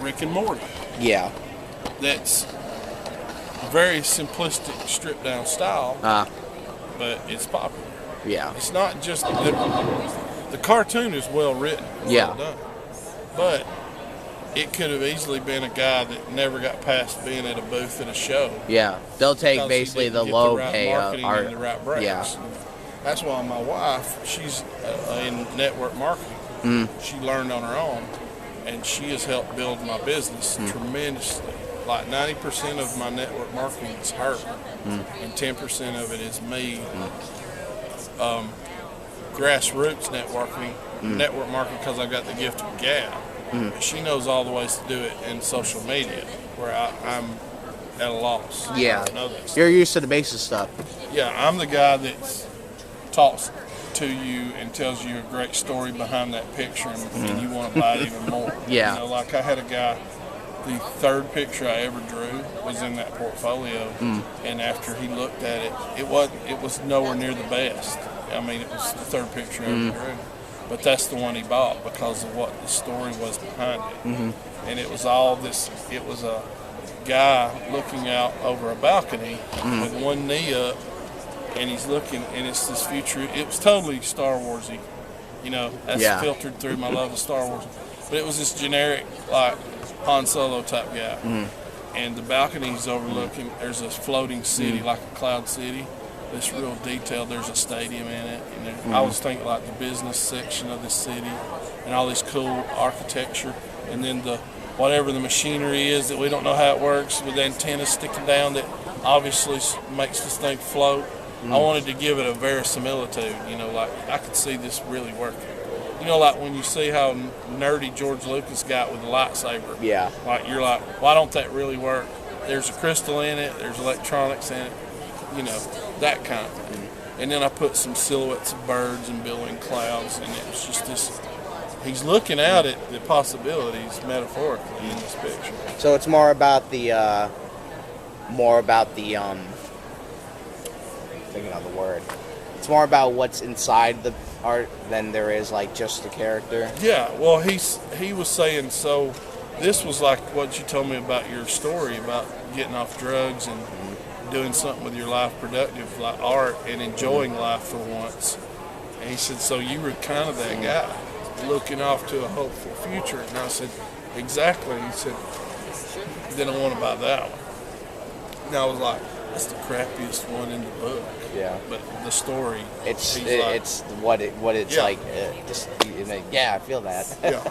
Rick and Morty. Yeah. That's very simplistic, stripped down style, but it's popular. Yeah. It's not just the cartoon is well written, well done, but it could have easily been a guy that never got past being at a booth at a show. Yeah, they'll take basically the low pay art. art. And the right breaks. Yeah. That's why my wife, she's in network marketing. She learned on her own, and she has helped build my business tremendously. Like 90% of my network marketing is her, and 10% of it is me. Grassroots network marketing because I've got the gift of gab. She knows all the ways to do it in social media, where I'm at a loss. Yeah, I know this. You're used to the basic stuff. Yeah, I'm the guy that talks to you and tells you a great story behind that picture, and you want to buy it even more. Yeah. You know, like I had a guy, the third picture I ever drew was in that portfolio, and after he looked at it, it was nowhere near the best. I mean, it was the third picture I ever drew. But that's the one he bought because of what the story was behind it. And it was all this, it was a guy looking out over a balcony with one knee up, and he's looking, and it's this future, it was totally Star Wars-y. You know, that's filtered through my love of Star Wars. But it was this generic, like, Han Solo type guy. And the balcony's overlooking, there's a floating city, like a cloud city. This real detailed, there's a stadium in it, and I was thinking like the business section of the city and all this cool architecture, and then the whatever the machinery is that we don't know how it works with antennas sticking down that obviously makes this thing float. I wanted to give it a verisimilitude, you know, like I could see this really working. You know, like when you see how nerdy George Lucas got with the lightsaber. Yeah. Like you're like, why don't that really work? There's a crystal in it, there's electronics in it, you know, that kind of thing. And then I put some silhouettes of birds and billowing clouds, and it was just this, he's looking out at the possibilities metaphorically in this picture. So it's more about the thinking of the word. It's more about what's inside the art than there is like just the character. Yeah, well he was saying, so this was like what you told me about your story about getting off drugs and doing something with your life productive, like art, and enjoying life for once. And he said, so you were kind of that guy, looking off to a hopeful future. And I said, exactly. He said, then I want to buy that one. And I was like, that's the crappiest one in the book. Yeah. But the story, it's what it's like. Just I feel that. Yeah.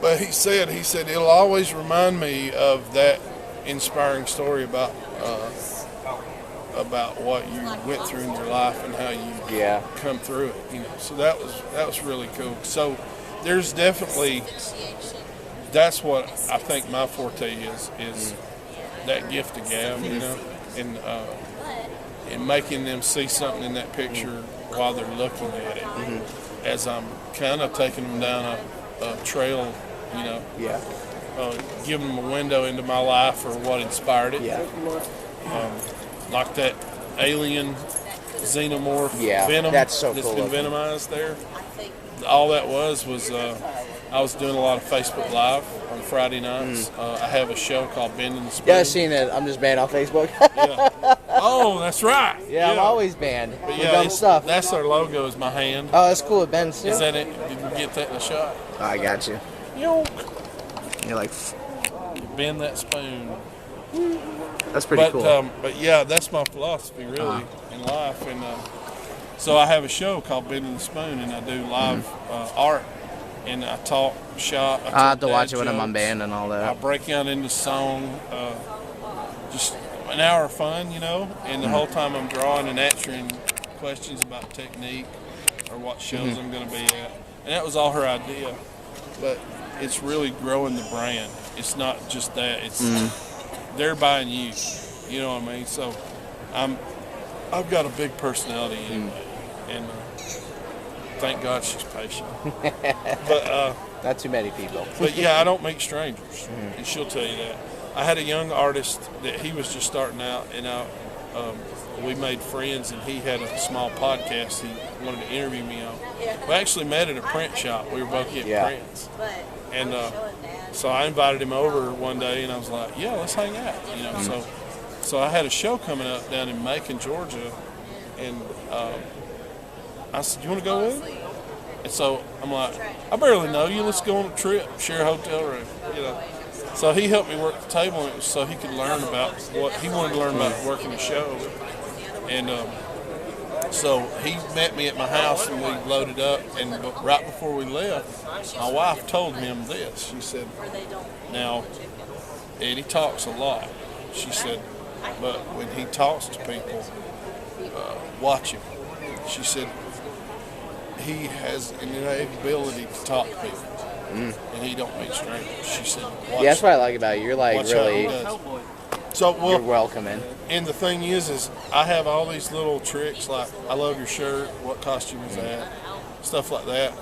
But he said it'll always remind me of that inspiring story about what you went through in your life and how you come through it. You know, so that was really cool. So there's definitely, that's what I think my forte is that gift of gab, you know, and making them see something in that picture while they're looking at it, as I'm kind of taking them down a trail, you know, giving them a window into my life or what inspired it. Like that alien xenomorph venom that's so that's cool been venomized there. All that was I was doing a lot of Facebook Live on Friday nights. I have a show called Bending the Spoon. Yeah, I've seen it. I'm just banned on Facebook. Oh, that's right. Yeah, I'm always banned. But dumb stuff. That's our logo, is my hand. Oh, that's cool. It bends too. Is that it? Did you get that in the shot? Oh, I got you. You're like, bend that spoon. That's pretty cool. But yeah, that's my philosophy really in life. And so I have a show called Bending the Spoon, and I do live art. And I talk shop. I have to watch it when I'm on band and all that. I break out into song, just an hour of fun, you know. And the whole time I'm drawing and answering questions about technique or what shows I'm going to be at. And that was all her idea. But it's really growing the brand. It's not just that. It's they're buying you. You know what I mean? So I've got a big personality anyway, and thank God she's patient. But not too many people. But yeah, I don't make strangers, and she'll tell you that. I had a young artist that he was just starting out, and we made friends, and he had a small podcast he wanted to interview me on. We actually met at a print shop. We were both getting prints. And So I invited him over one day, and I was like, yeah, let's hang out. You know, so I had a show coming up down in Macon, Georgia, and I said, you want to go with me? And so I'm like, I barely know you. Let's go on a trip, share a hotel room, you know. So he helped me work the table, and it was so he could learn about what he wanted to learn about working the show. And so he met me at my house, and we loaded up. And right before we left, my wife told him this. She said, now, Eddie talks a lot. She said, but when he talks to people, watch him. She said, he has an innate ability to talk to people, and he don't meet strangers. She said, watch that's what I like about you. You're like really, you're welcoming. And the thing is I have all these little tricks, like I love your shirt, what costume is that, stuff like that.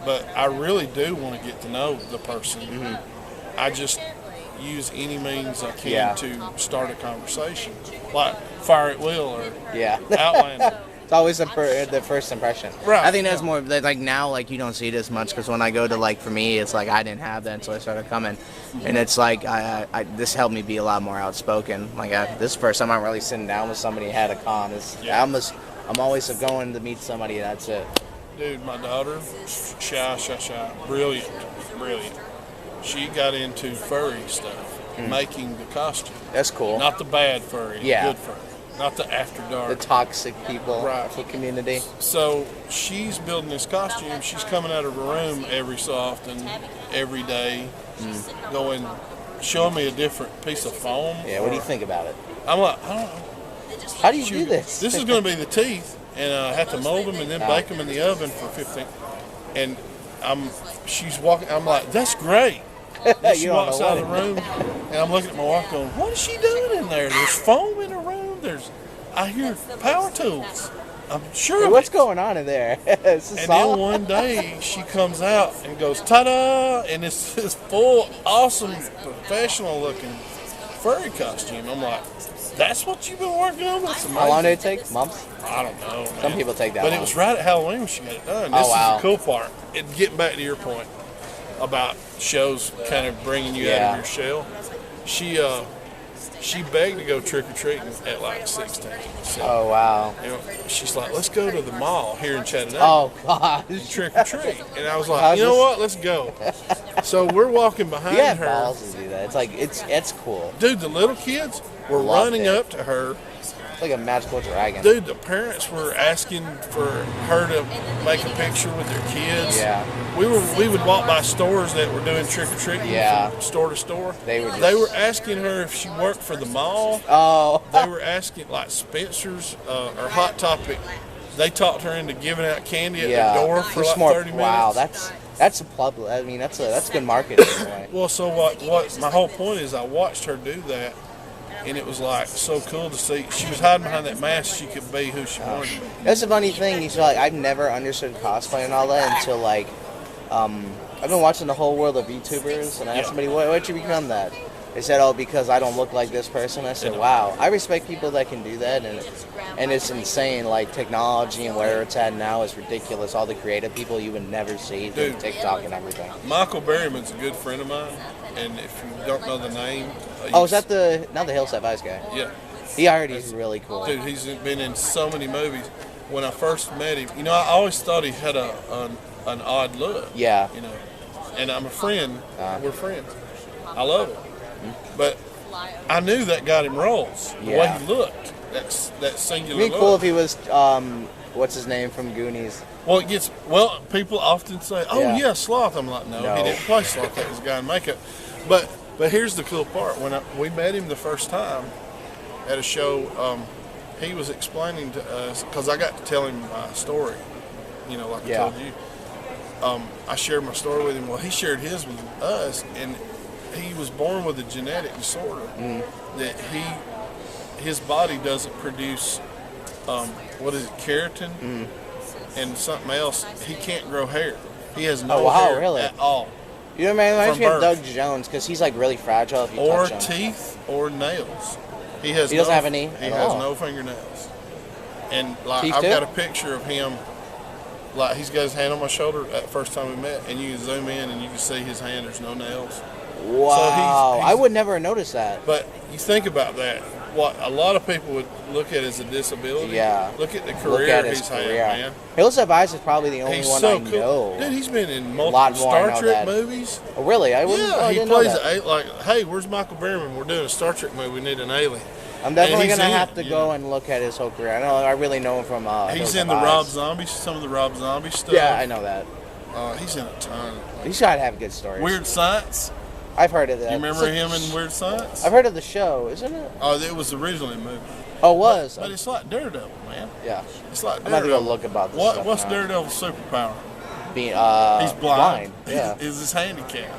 But I really do want to get to know the person. I just use any means I can to start a conversation, like fire at will or Outlander. It's always the first impression. Right. I think that's more like now, like you don't see it as much because when I go to like for me, it's like I didn't have that until I started coming, and it's like this helped me be a lot more outspoken. Like this is the first time I'm really sitting down with somebody at a con. I'm always going to meet somebody. And that's it. Dude, my daughter, shy, brilliant. She got into furry stuff, making the costume. That's cool. Not the bad furry, the good furry. Not the after dark. The toxic people, the community. So she's building this costume. She's coming out of her room every so often, every day, going, showing me a different piece of foam. Yeah, what do you think about it? I'm like, I don't know. How do you do this? This is going to be the teeth, and I have to mold them and then bake them in the oven for 15. And she's walking. I'm like, that's great. She walks out of the room, and I'm looking at my wife going, what is she doing in there? There's foam in her room. I hear power tools. I'm sure. Hey, what's going on in there? And then one day she comes out and goes, ta-da! And it's this full, awesome, professional-looking furry costume. I'm like, that's what you've been working on? That's amazing. How long did it take? Months? I don't know, man. Some people take that long. But it was right at Halloween when she got it done. This is the cool part. Getting back to your point about shows kind of bringing you out of your shell. She begged to go trick-or-treating at like 16. So, oh, wow. You know, she's like, let's go to the mall here in Chattanooga. Oh, gosh. Trick-or-treat. And I was like, you know what? Let's go. So we're walking behind her. Balls to do that. It's like, it's cool. Dude, the little kids were running up to her. It's like a magical dragon. Dude, the parents were asking for her to make a picture with their kids. Yeah. We would walk by stores that were doing trick-or-treating from store to store. They were asking her if she worked for the mall. Oh. They were asking, like Spencer's or Hot Topic. They talked her into giving out candy at their door for like 30 minutes. Wow, that's a public. I mean, that's good marketing. Right? Well, so what my whole point is, I watched her do that. And it was like so cool to see. She was hiding behind that mask. She could be who she wanted to be. That's a funny thing. You like, I've never understood cosplay and all that until like, I've been watching the whole world of YouTubers, and I asked somebody, why'd you become that? They said, oh, because I don't look like this person. I said, wow. I respect people that can do that, and it's insane. Like technology and where it's at now is ridiculous. All the creative people you would never see through TikTok and everything. Michael Berryman's a good friend of mine, and if you don't know the name, is that not the Hillside Vice guy? Yeah. He's really cool. Dude, he's been in so many movies. When I first met him, I always thought he had an odd look. Yeah. And I'm a friend. We're friends. I love him. But I knew that got him roles. The way he looked. That singular look. It'd be cool if he was, what's his name from Goonies? Well, people often say, oh, yeah, Sloth. I'm like, no, he didn't play Sloth. That was a guy in makeup. But here's the cool part. When we met him the first time at a show, he was explaining to us, because I got to tell him my story, like I told you. I shared my story with him. Well, he shared his with us, and he was born with a genetic disorder that his body doesn't produce, keratin and something else. He can't grow hair. He has no hair at all. You reminds me of Doug Jones, because he's like really fragile if you touch him. Or teeth or nails. He doesn't have any. He has no fingernails. And like teeth I've too? got a picture of him. Like he's got his hand on my shoulder at the first time we met, and you can zoom in and you can see his hand. There's no nails. Wow. So I would never notice that. But you think about that. What a lot of people would look at as a disability. Yeah. Look at the career he's had, man. Hills Have Eyes is probably the only He's one so I cool. know. Dude, he's been in lot multiple more, I Star know Trek that. movies. Oh, really? I He plays like, hey, where's Michael Berryman? We're doing a Star Trek movie. We need an alien. I'm definitely And gonna he's have to go and look at his whole career. I really know him from. He's Hills in Have the Eyes. Rob Zombie, some of the Rob Zombie stuff. Yeah, I know that. He's in a ton. He's gotta have good stories. Weird Science. I've heard of that. You remember him in Weird Science? I've heard of the show, isn't it? Oh, it was originally a movie. Oh, it was. But it's like Daredevil, man. Yeah. It's like I'm about to Daredevil. go look about this. What's Daredevil's superpower? Being He's blind. Yeah. Is his handicap.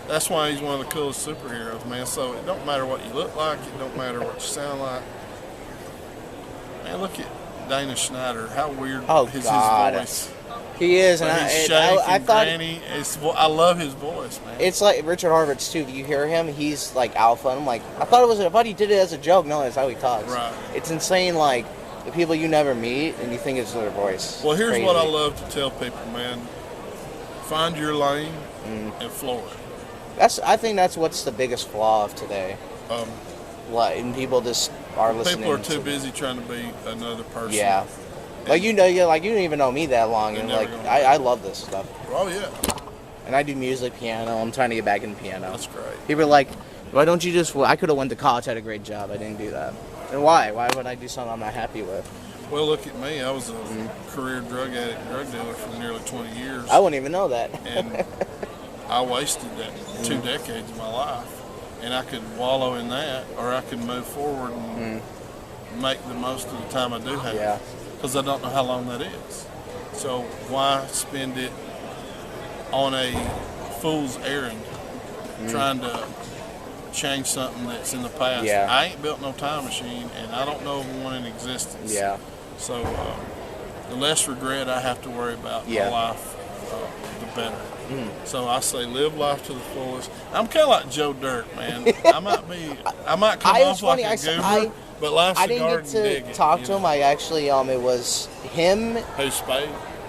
That's why he's one of the coolest superheroes, man. So it don't matter what you look like. It don't matter what you sound like. Man, look at Dana Schneider. How weird is his voice? He is, and I thought granny. I love his voice, man. It's like Richard Harvard's too. If you hear him, he's like alpha. And I'm like, I thought he did it as a joke. No, that's how he talks. Right. It's insane. Like the people you never meet, and you think it's their voice. Well, here's Crazy. what I love to tell people, man. Find your lane and floor it. I think that's what's the biggest flaw of today. And people just are listening. People are too busy trying to be another person. Yeah. Like you don't even know me that long, and like I love this stuff. Oh yeah. And I do music, piano. I'm trying to get back into piano. That's great. People are like, why don't you just? Well, I could have went to college, had a great job. I didn't do that. And why? Why would I do something I'm not happy with? Well, look at me. I was a career drug addict, drug dealer for nearly 20 years. I wouldn't even know that. And I wasted that 2 decades of my life. And I could wallow in that, or I could move forward and make the most of the time I do have. Yeah. Because I don't know how long that is. So why spend it on a fool's errand trying to change something that's in the past? Yeah. I ain't built no time machine, and I don't know of one in existence. Yeah. So the less regret I have to worry about my life, the better. So I say live life to the fullest. I'm kind of like Joe Dirt, man. I might come off like a goober, but life's a garden. I didn't get to talk to him. I actually, it was him. Who's Spade?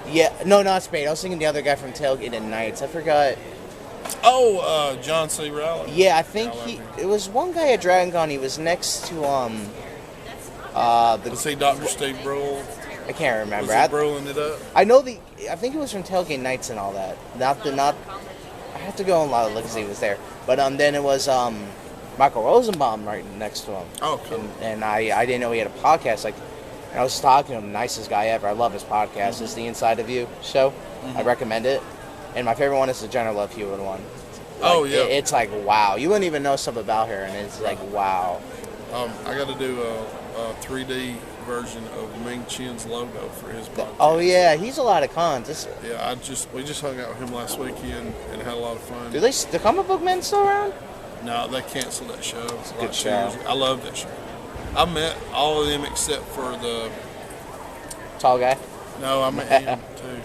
Yeah, no, not Spade. I was thinking the other guy from Tailgate Nights. I forgot. Oh, John C. Reilly. Yeah, I think it was one guy at Dragon Con. He was next to Was he Dr. Steve Brule? I can't remember. Was he Bruling it up? I know I think it was from Tailgate Nights and all that. Not. I have to go and look to see he was there. But then it was Michael Rosenbaum right next to him. Oh, cool. And I didn't know he had a podcast. Like, and I was talking to him, nicest guy ever. I love his podcast. It's the Inside of You show. I recommend it. And my favorite one is the Jenna Love Hewitt one. It's like wow. You wouldn't even know stuff about her, and it's like wow. I got to do a 3D version of Ming Chen's logo for his podcast. Oh yeah, he's a lot of cons. Yeah, we just hung out with him last weekend and had a lot of fun. Do the comic book men still around? No, they canceled that show. It's a good show. I love that show. I met all of them except for the tall guy. No, I met him too.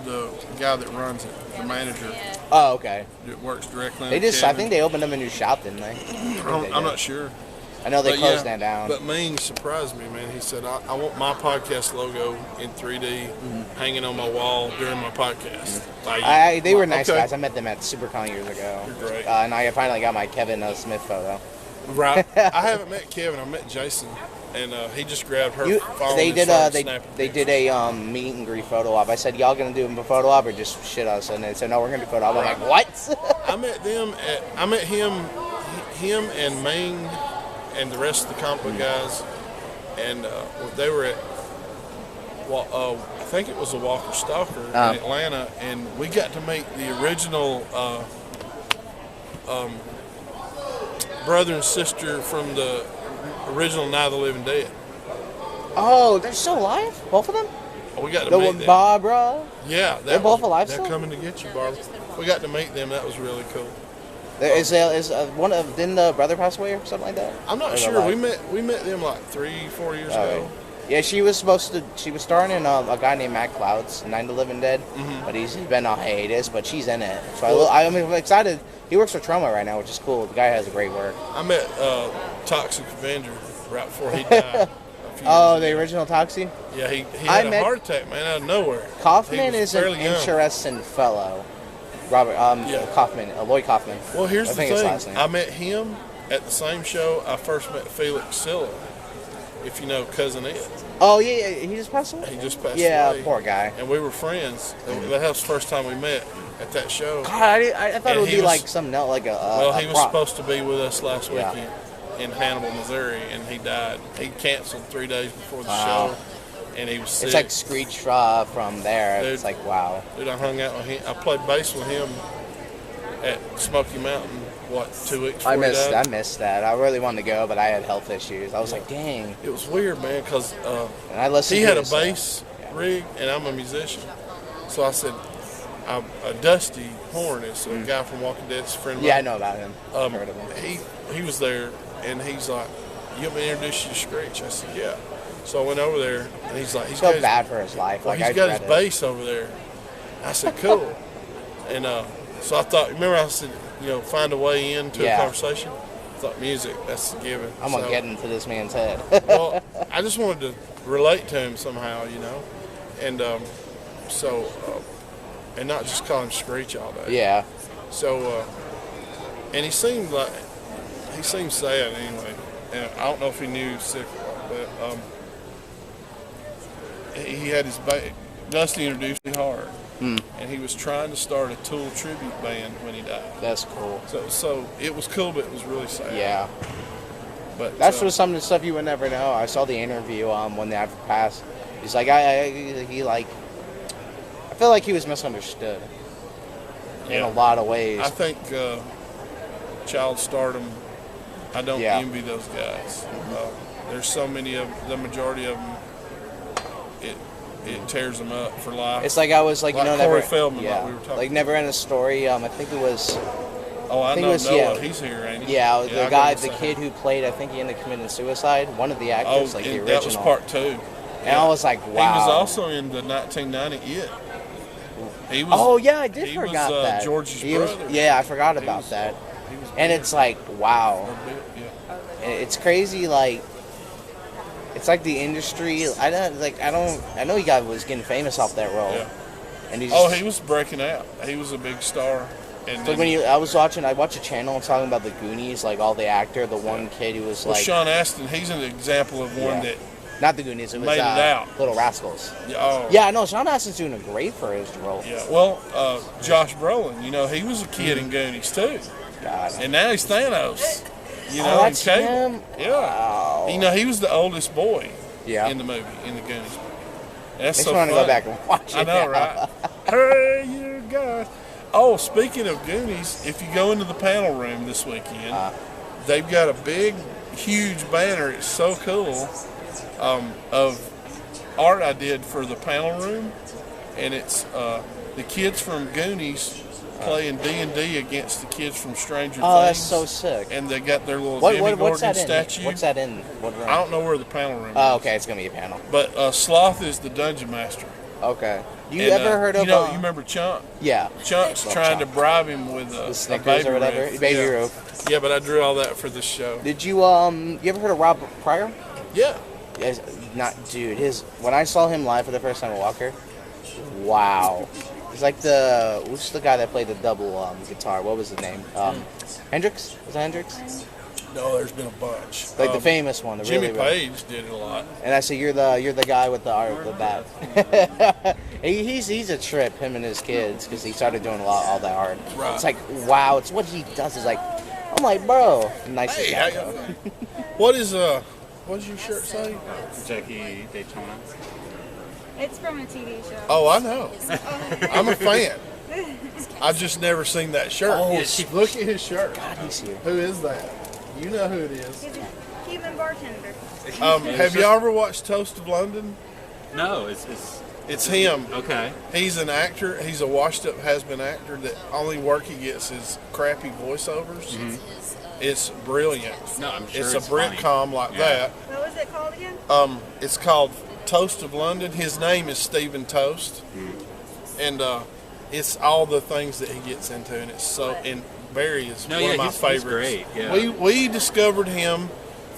The guy that runs it, the manager. Oh, okay. It works directly. I think they opened up a new shop, didn't they? I'm not sure. I know they closed that down. But Ming surprised me, man. He said, I want my podcast logo in 3D hanging on my wall during my podcast. They were nice guys. I met them at SuperCon years ago. You're great. And I finally got my Kevin Smith photo. Right. I haven't met Kevin. I met Jason. And he just grabbed her phone. They did a meet and greet photo op. I said, y'all gonna do a photo op or just shit us? And they said, no, we're gonna do a photo op. I'm like, what? I met him and Ming and the rest of the comic book guys, and they were at I think it was a Walker Stalker in Atlanta, and we got to meet the original brother and sister from the original Night of the Living Dead. Oh, they're still alive? Both of them? Oh, we got to meet them. Barbara? Yeah. They're both alive still? They're coming to get you, Barbara. We got to meet them. That was really cool. Didn't the brother pass away or something like that? I'm not sure. We met them like 3-4 years ago. Yeah, she was starring in a guy named Matt Cloud's Night of the Living Dead, but he's been on hiatus, but she's in it. So I'm excited. He works for Trauma right now, which is cool. The guy has great work. I met Toxic Avenger right before he died. The original Toxie? Yeah, he had a heart attack, man, out of nowhere. Kaufman is an interesting fellow. Robert, Yeah. Kaufman, Lloyd Kaufman. Well, here's I the think his thing. last name. I met him at the same show I first met Felix Silla, if you know Cousin Ed. Oh yeah, he just passed away. He just passed Yeah, away. poor guy. And we were friends. That was the first time we met at that show. God, I thought And it would he be was- like something else, like a Well, a he was prop. supposed to be with us last Yeah. weekend in Hannibal, Missouri, and he died. He canceled 3 days before the Wow. show, and he was sick. It's like Screech from there. Dude. It's like wow. Dude, I hung out with him. I played bass with him at Smoky Mountain, 2 weeks before I he missed died? that. I really wanted to go, but I had health issues. I was like, dang. It was weird, man, because And I listened. he to had a his, bass rig, and I'm a musician. So I said, Dusty Horn is a guy from Walking Dead, a friend of Yeah, I mine. know about him. I've heard of him. He was there, and he's like, "You want me to introduce you to Screech?" I said, "Yeah." So I went over there, and he's like, I felt bad for his life. Well, Like he's I got his dread it. bass over there. I said, "Cool." And so I thought, remember I said, find a way into a Yeah. conversation. I thought music, that's the given. I'm gonna get into this man's head. Well, I just wanted to relate to him somehow, and and not just call him Screech all day. Yeah. So, and he seemed sad anyway. And I don't know if he knew he was sick or what, but he had his Dusty introduced me hard, and he was trying to start a Tool tribute band when he died. That's cool. So it was cool, but it was really sad. Yeah. But That's just some of the stuff you would never know. I saw the interview when they had passed. He's like, I feel like he was misunderstood in a lot of ways. I think child stardom. I don't Yeah. envy those guys. There's so many of the majority of them. It tears them up for life. It's like I was like, Like never. Corey Feldman, yeah. like we were talking Like never ending story. I think it was. Oh, I think know it was- Noah. yeah. He's here, ain't he? Yeah, I the got guy, to the say. kid who played, I think he ended up committing suicide. One of the Oh, actors, like the and original. that was part 2. And I was like, wow. He was also in the 1990 It. He was. Oh yeah, I did he forgot was, that. George's He was- brother. yeah, I forgot He about was- that. He was And big. it's like, wow. A bit, yeah. And it's crazy, like it's like the industry. I know he was getting famous off that role. Yeah. And he's Oh, he was breaking out. He was a big star. And like then- I watched a channel talking about the Goonies, like all the actor, the one kid who was well, like Sean Astin, he's an example of one Yeah. that. not the Goonies, it was made it out. Little Rascals. Oh, Yeah, I know Sean Astin's doing great for his role. Yeah. Well, Josh Brolin, he was a kid in Goonies too, God. and now he's Thanos. Oh, in that's Cable. him? Yeah. Wow. He was the oldest boy. Yeah. In the movie, in the Goonies movie. That's Makes so me want to funny. go back and watch it. I know, now. right? Hey, you guys. Oh, speaking of Goonies, if you go into the panel room this weekend, they've got a big, huge banner. It's so cool of art I did for the panel room, and it's the kids from Goonies playing D&D against the kids from Stranger Oh, Things. that's so sick. And they got their little What's Demogorgon that in? statue. What's that in? What room? I don't know where the panel room Oh, is. okay, it's gonna be a panel. But Sloth is the dungeon master. Okay. You And, ever heard of? you remember Chunk? Yeah. Chunk's Love trying Chunk. to bribe him with a Snickers baby or whatever. roof. Baby yeah. roof. Yeah, but I drew all that for this show. Did you you ever heard of Rob Pryor? Yeah. Yes, not dude. When I saw him live for the first time at Walker, wow. He's like who's the guy that played the double guitar? What was his name? Hendrix? Was that Hendrix? No, there's been a bunch. Like the famous one. The Jimmy really, really. Page did it a lot. And I said, you're the guy with the bat. he's a trip, him and his kids, because he started doing all that art. Right. It's like, wow, it's what he does. Is like, I'm like, bro, nice Hey, guy. what does your shirt say? Jackie Daytona. It's from a TV show. Oh, I know. I'm a fan. I've just never seen that shirt. Oh, Look at his shirt. God, he's here. Who is that? You know who it is. He's a Cuban bartender. Have y'all ever watched Toast of London? No, it's It's him. okay. He's an actor. He's a washed-up has-been actor that only work he gets is crappy voiceovers. It's brilliant. No, I'm sure It's it's a funny. Britcom like Yeah. What was it called again? that. It's called Toast of London. His name is Stephen Toast, and it's all the things that he gets into, and it's so. And Barry is No, one yeah, of my he's favorites. great, yeah. We discovered him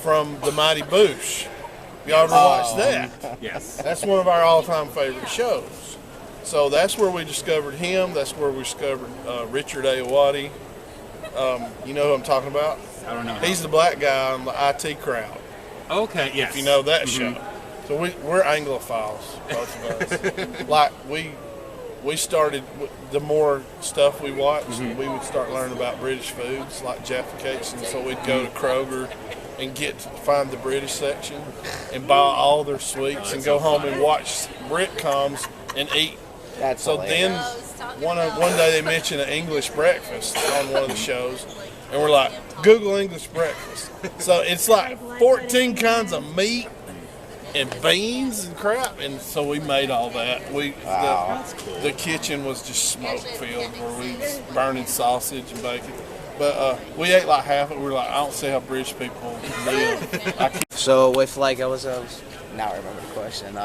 from the Mighty Boosh. Y'all ever watched that? Yes. That's one of our all-time favorite shows. So that's where we discovered him. That's where we discovered Richard Ayoade. You know who I'm talking about? I don't know. He's the black guy on the IT Crowd. Okay, yes. If you know that show. So we're Anglophiles, both of us. Like we started, the more stuff we watched, we would start learning about British foods, like Jaffa Cakes, and so we'd go to Kroger and find the British section and buy all their sweets and go home and watch Britcoms and eat. That's so hilarious. Then one day they mentioned an English breakfast on one of the shows, and we're like, Google English breakfast. So it's like 14 kinds of meat and beans and crap, and so we made all that. Wow. The kitchen was just smoke filled where we was burning sausage and bacon. But we ate like half of it. We were like, I don't see how British people live. So with like, I was now I remember the question.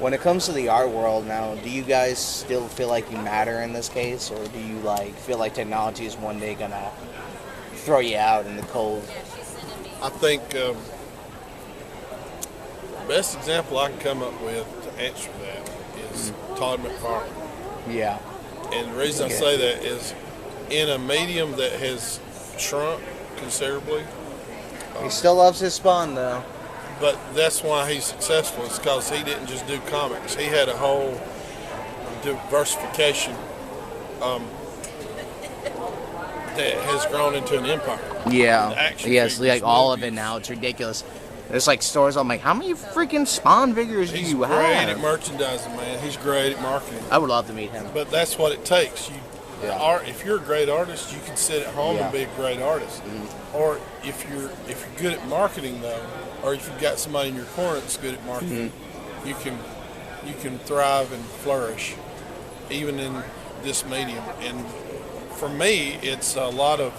When it comes to the art world now, do you guys still feel like you matter in this case, or do you like feel like technology is one day gonna throw you out in the cold? I think the best example I can come up with to answer that is Todd McFarlane. Yeah. And the reason I say that is in a medium that has shrunk considerably. He still loves his Spawn though. But that's why he's successful. It's because he didn't just do comics. He had a whole diversification that has grown into an empire. Yeah. Yes, like all of it now. It's ridiculous. There's like stores. I'm like, how many freaking Spawn figures do you have? He's great at merchandising, man. He's great at marketing. I would love to meet him. But that's what it takes. If you're a great artist, you can sit at home and be a great artist. Or if you're good at marketing though, or if you've got somebody in your corner that's good at marketing, you can thrive and flourish, even in this medium. And for me, it's a lot of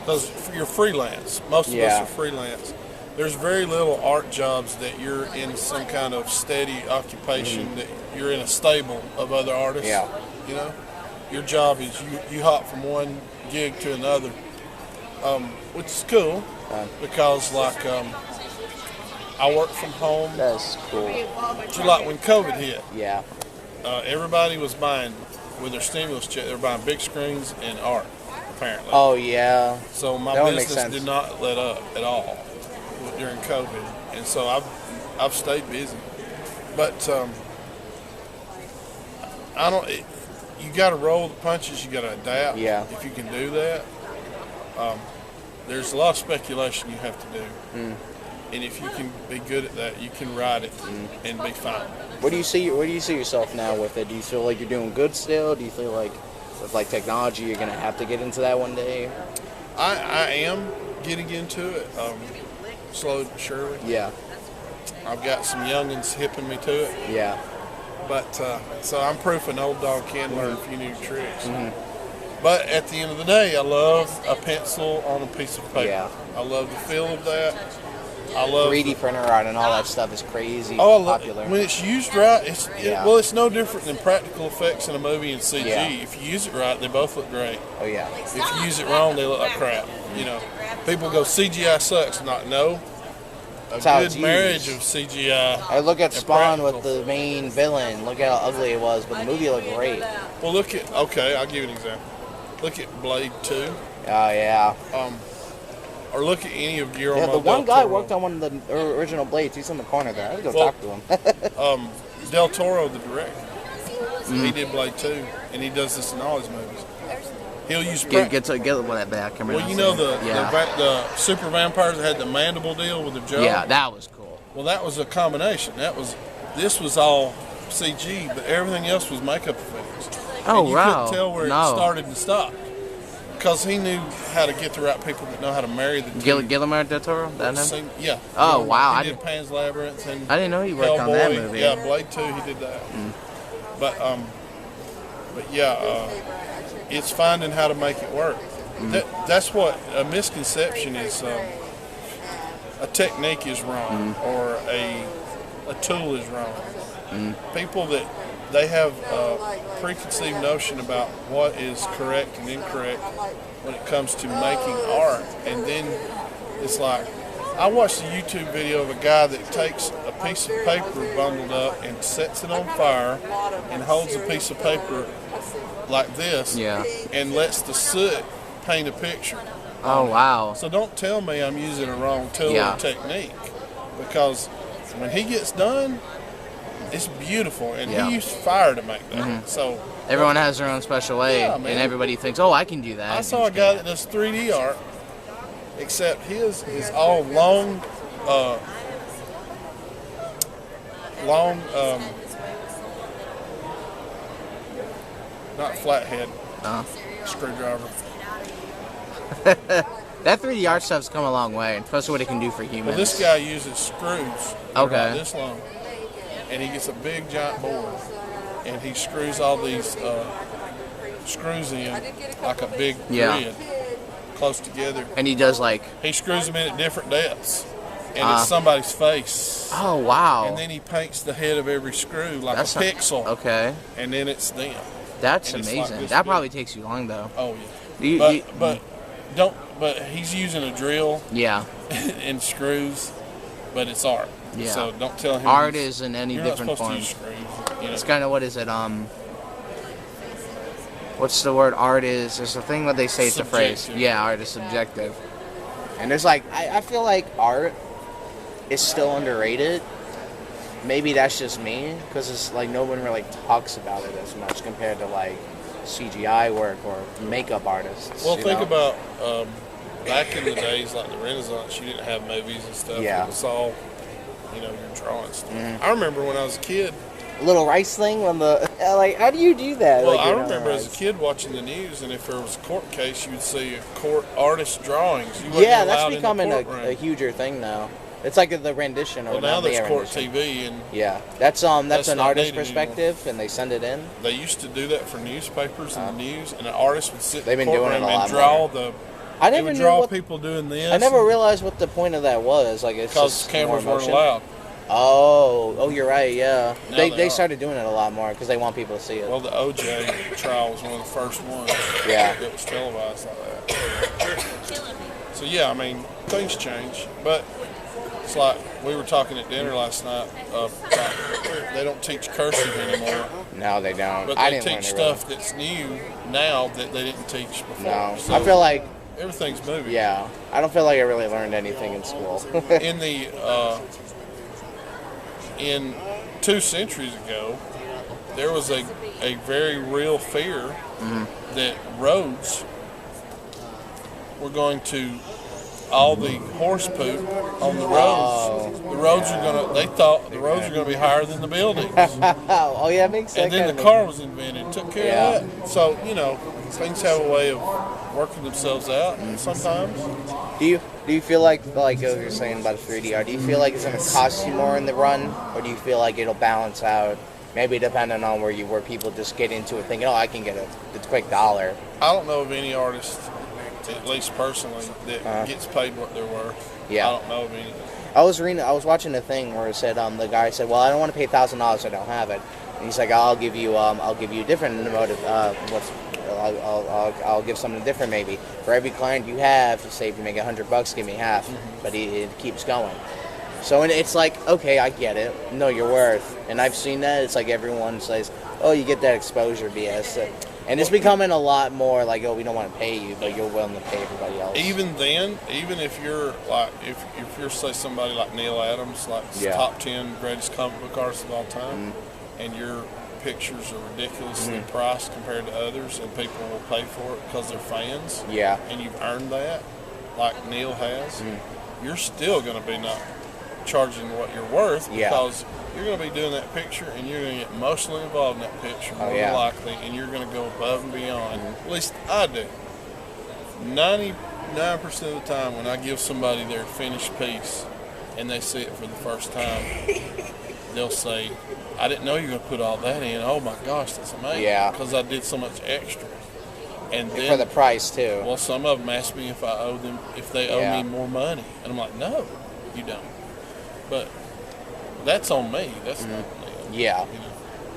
because you're freelance. Most of us are freelance. There's very little art jobs that you're in some kind of steady occupation, that you're in a stable of other artists. Yeah. You know, your job is you hop from one gig to another, which is cool because like I work from home. That's cool. Just like when COVID hit. Yeah. Everybody was buying with their stimulus check. They were buying big screens and art, apparently. Oh yeah. So my business did not let up at all during COVID, and so I've stayed busy. But I don't. You got to roll the punches. You got to adapt. Yeah. If you can do that, there's a lot of speculation you have to do, and if you can be good at that, you can ride it and be fine. Where do you see yourself now with it? Do you feel like you're doing good still? Do you feel like with like technology, you're gonna have to get into that one day? I am getting into it, slowly but surely. Yeah. I've got some youngins hipping me to it. Yeah. But so I'm proof an old dog can learn a few new tricks. But at the end of the day, I love a pencil on a piece of paper. Yeah. I love the feel of that. I love 3D printer art and all that stuff is crazy popular. When it's used right, it's no different than practical effects in a movie and CG. Yeah. If you use it right, they both look great. Oh yeah. If you use it wrong, they look like crap. You know, people go CGI sucks. Not no. A good marriage of CGI. I look at Spawn with the main villain. Look how ugly it was, but the movie looked great. Well, I'll give you an example. Look at Blade 2. Oh yeah. Or look at any of Guillermo. Yeah, the one guy worked on one of the original Blades. He's in the corner there. I'd go talk to him. Del Toro, the director, he did Blade 2, and he does this in all his movies. He'll use get one that back. Well, you know the super vampires that had the mandible deal with the jaw. Yeah, that was cool. Well, that was a combination. This was all CG, but everything else was makeup effects. Oh, and you couldn't tell where it started and stopped. Because he knew how to get the right people that know how to marry the two. Guillermo del Toro? That him? Yeah. Oh, wow. He did Pan's Labyrinth and I didn't know he worked on that movie. Yeah, Blade 2, he did that. But yeah, it's finding how to make it work. That's what a misconception is. A technique is wrong or a tool is wrong. People that they have a preconceived notion about what is correct and incorrect when it comes to making art. And then it's like, I watched a YouTube video of a guy that takes a piece of paper bundled up and sets it on fire and holds a piece of paper like this and lets the soot paint a picture. Oh, wow. So don't tell me I'm using a wrong tool or technique, because when he gets done, it's beautiful, and he used fire to make that. So everyone has their own special way, and everybody thinks, oh, I can do that. I saw a guy that does 3D art, except his is all long, not flathead, screwdriver. That 3D art stuff's come a long way, especially what it can do for humans. Well, this guy uses screws about this long, and he gets a big giant board, and he screws all these screws in like a big grid close together. And he does he screws them in at different depths, and it's somebody's face. Oh, wow. And then he paints the head of every screw like a pixel. Okay. And then it's them. That's and amazing. Like that probably takes you long, though. Oh yeah. But he's using a drill. Yeah. And screws, but it's art. Yeah. So don't tell him. Art is in any you're different not supposed form. to use screws, you know? It's kind of, what is it? What's the word? Art is. There's a thing that they say. It's a phrase. Yeah, art is subjective. And there's I feel like art is still underrated. Maybe that's just me, because it's no one really talks about it as much compared to CGI work or makeup artists. Well, think about back in the days, like the Renaissance, you didn't have movies and stuff. Yeah. It was all, your drawing stuff. I remember when I was a kid. A little rice thing on the how do you do that? Well, I remember as a kid watching the news, and if there was a court case, you would see a court artist drawings. You yeah, that's becoming a huger thing now. It's like the rendition or now there's court TV, and that's an artist perspective, and they send it in. They used to do that for newspapers and the news, and an artist would sit They've in been the doing it a lot and draw more. I never knew people doing this. I never realized what the point of that was. It's because cameras weren't allowed. Oh, you're right. Yeah, they started doing it a lot more because they want people to see it. Well, the OJ trial was one of the first ones. Yeah, it was televised like that. So yeah, things change, but it's like we were talking at dinner last night. They don't teach cursive anymore. No, they don't. But they teach stuff that's new now that they didn't teach before. No, so I feel like everything's moving. Yeah, I don't feel like I really learned anything in school. In 2 centuries ago, there was a very real fear that roads were going to, all the horse poop on the roads. The roads are they thought the roads were going to be higher than the buildings. Oh yeah, it makes sense. And then the car was invented, took care of that. So things have a way of working themselves out sometimes. Do you feel like you're saying about 3D art, do you feel like it's going to cost you more in the run, or do you feel like it'll balance out, maybe depending on where people just get into it thinking, I can get a quick dollar? I don't know of any artist, at least personally, that gets paid what they're worth. Yeah. I don't know of any. I was watching a thing where it said the guy said, well, I don't want to pay $1,000, I don't have it. And he's like, I'll give you a different mode of I'll give something different maybe. For every client you have, say if you make $100, give me half. But it keeps going. So it's like, okay, I get it. Know your worth. And I've seen that. It's like everyone says, oh, you get that exposure BS. And it's becoming a lot more like, oh, we don't want to pay you, but you're willing to pay everybody else. Even then, even if you're if you're say somebody like Neil Adams, top 10 greatest comic book artists of all time, and your pictures are ridiculously priced compared to others, and people will pay for it because they're fans. Yeah. And you've earned that, like Neil has. You're still going to be not charging what you're worth because you're going to be doing that picture, and you're going to get emotionally involved in that picture more than likely, and you're going to go above and beyond. At least I do. 99% of the time when I give somebody their finished piece and they see it for the first time, they'll say, I didn't know you were going to put all that in. Oh my gosh, that's amazing. Yeah. Because I did so much extra. And then, for the price too. Well, some of them ask me if they owe me more money. And I'm like, no, you don't. But that's on me. That's not me. Yeah. You know?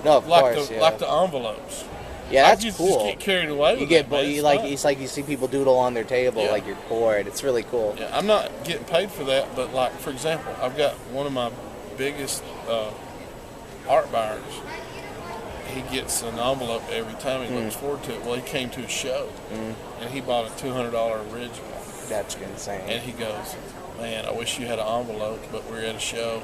No, of course. Like the envelopes. Yeah, that's just, cool. Just get carried away with it's like you see people doodle on their table like you're bored. It's really cool. Yeah, I'm not getting paid for that, but like for example, I've got one of my biggest art buyers. He gets an envelope every time. He looks forward to it. Well, he came to a show, and he bought a $200 original. That's insane. And he goes, man, I wish you had an envelope, but we're at a show.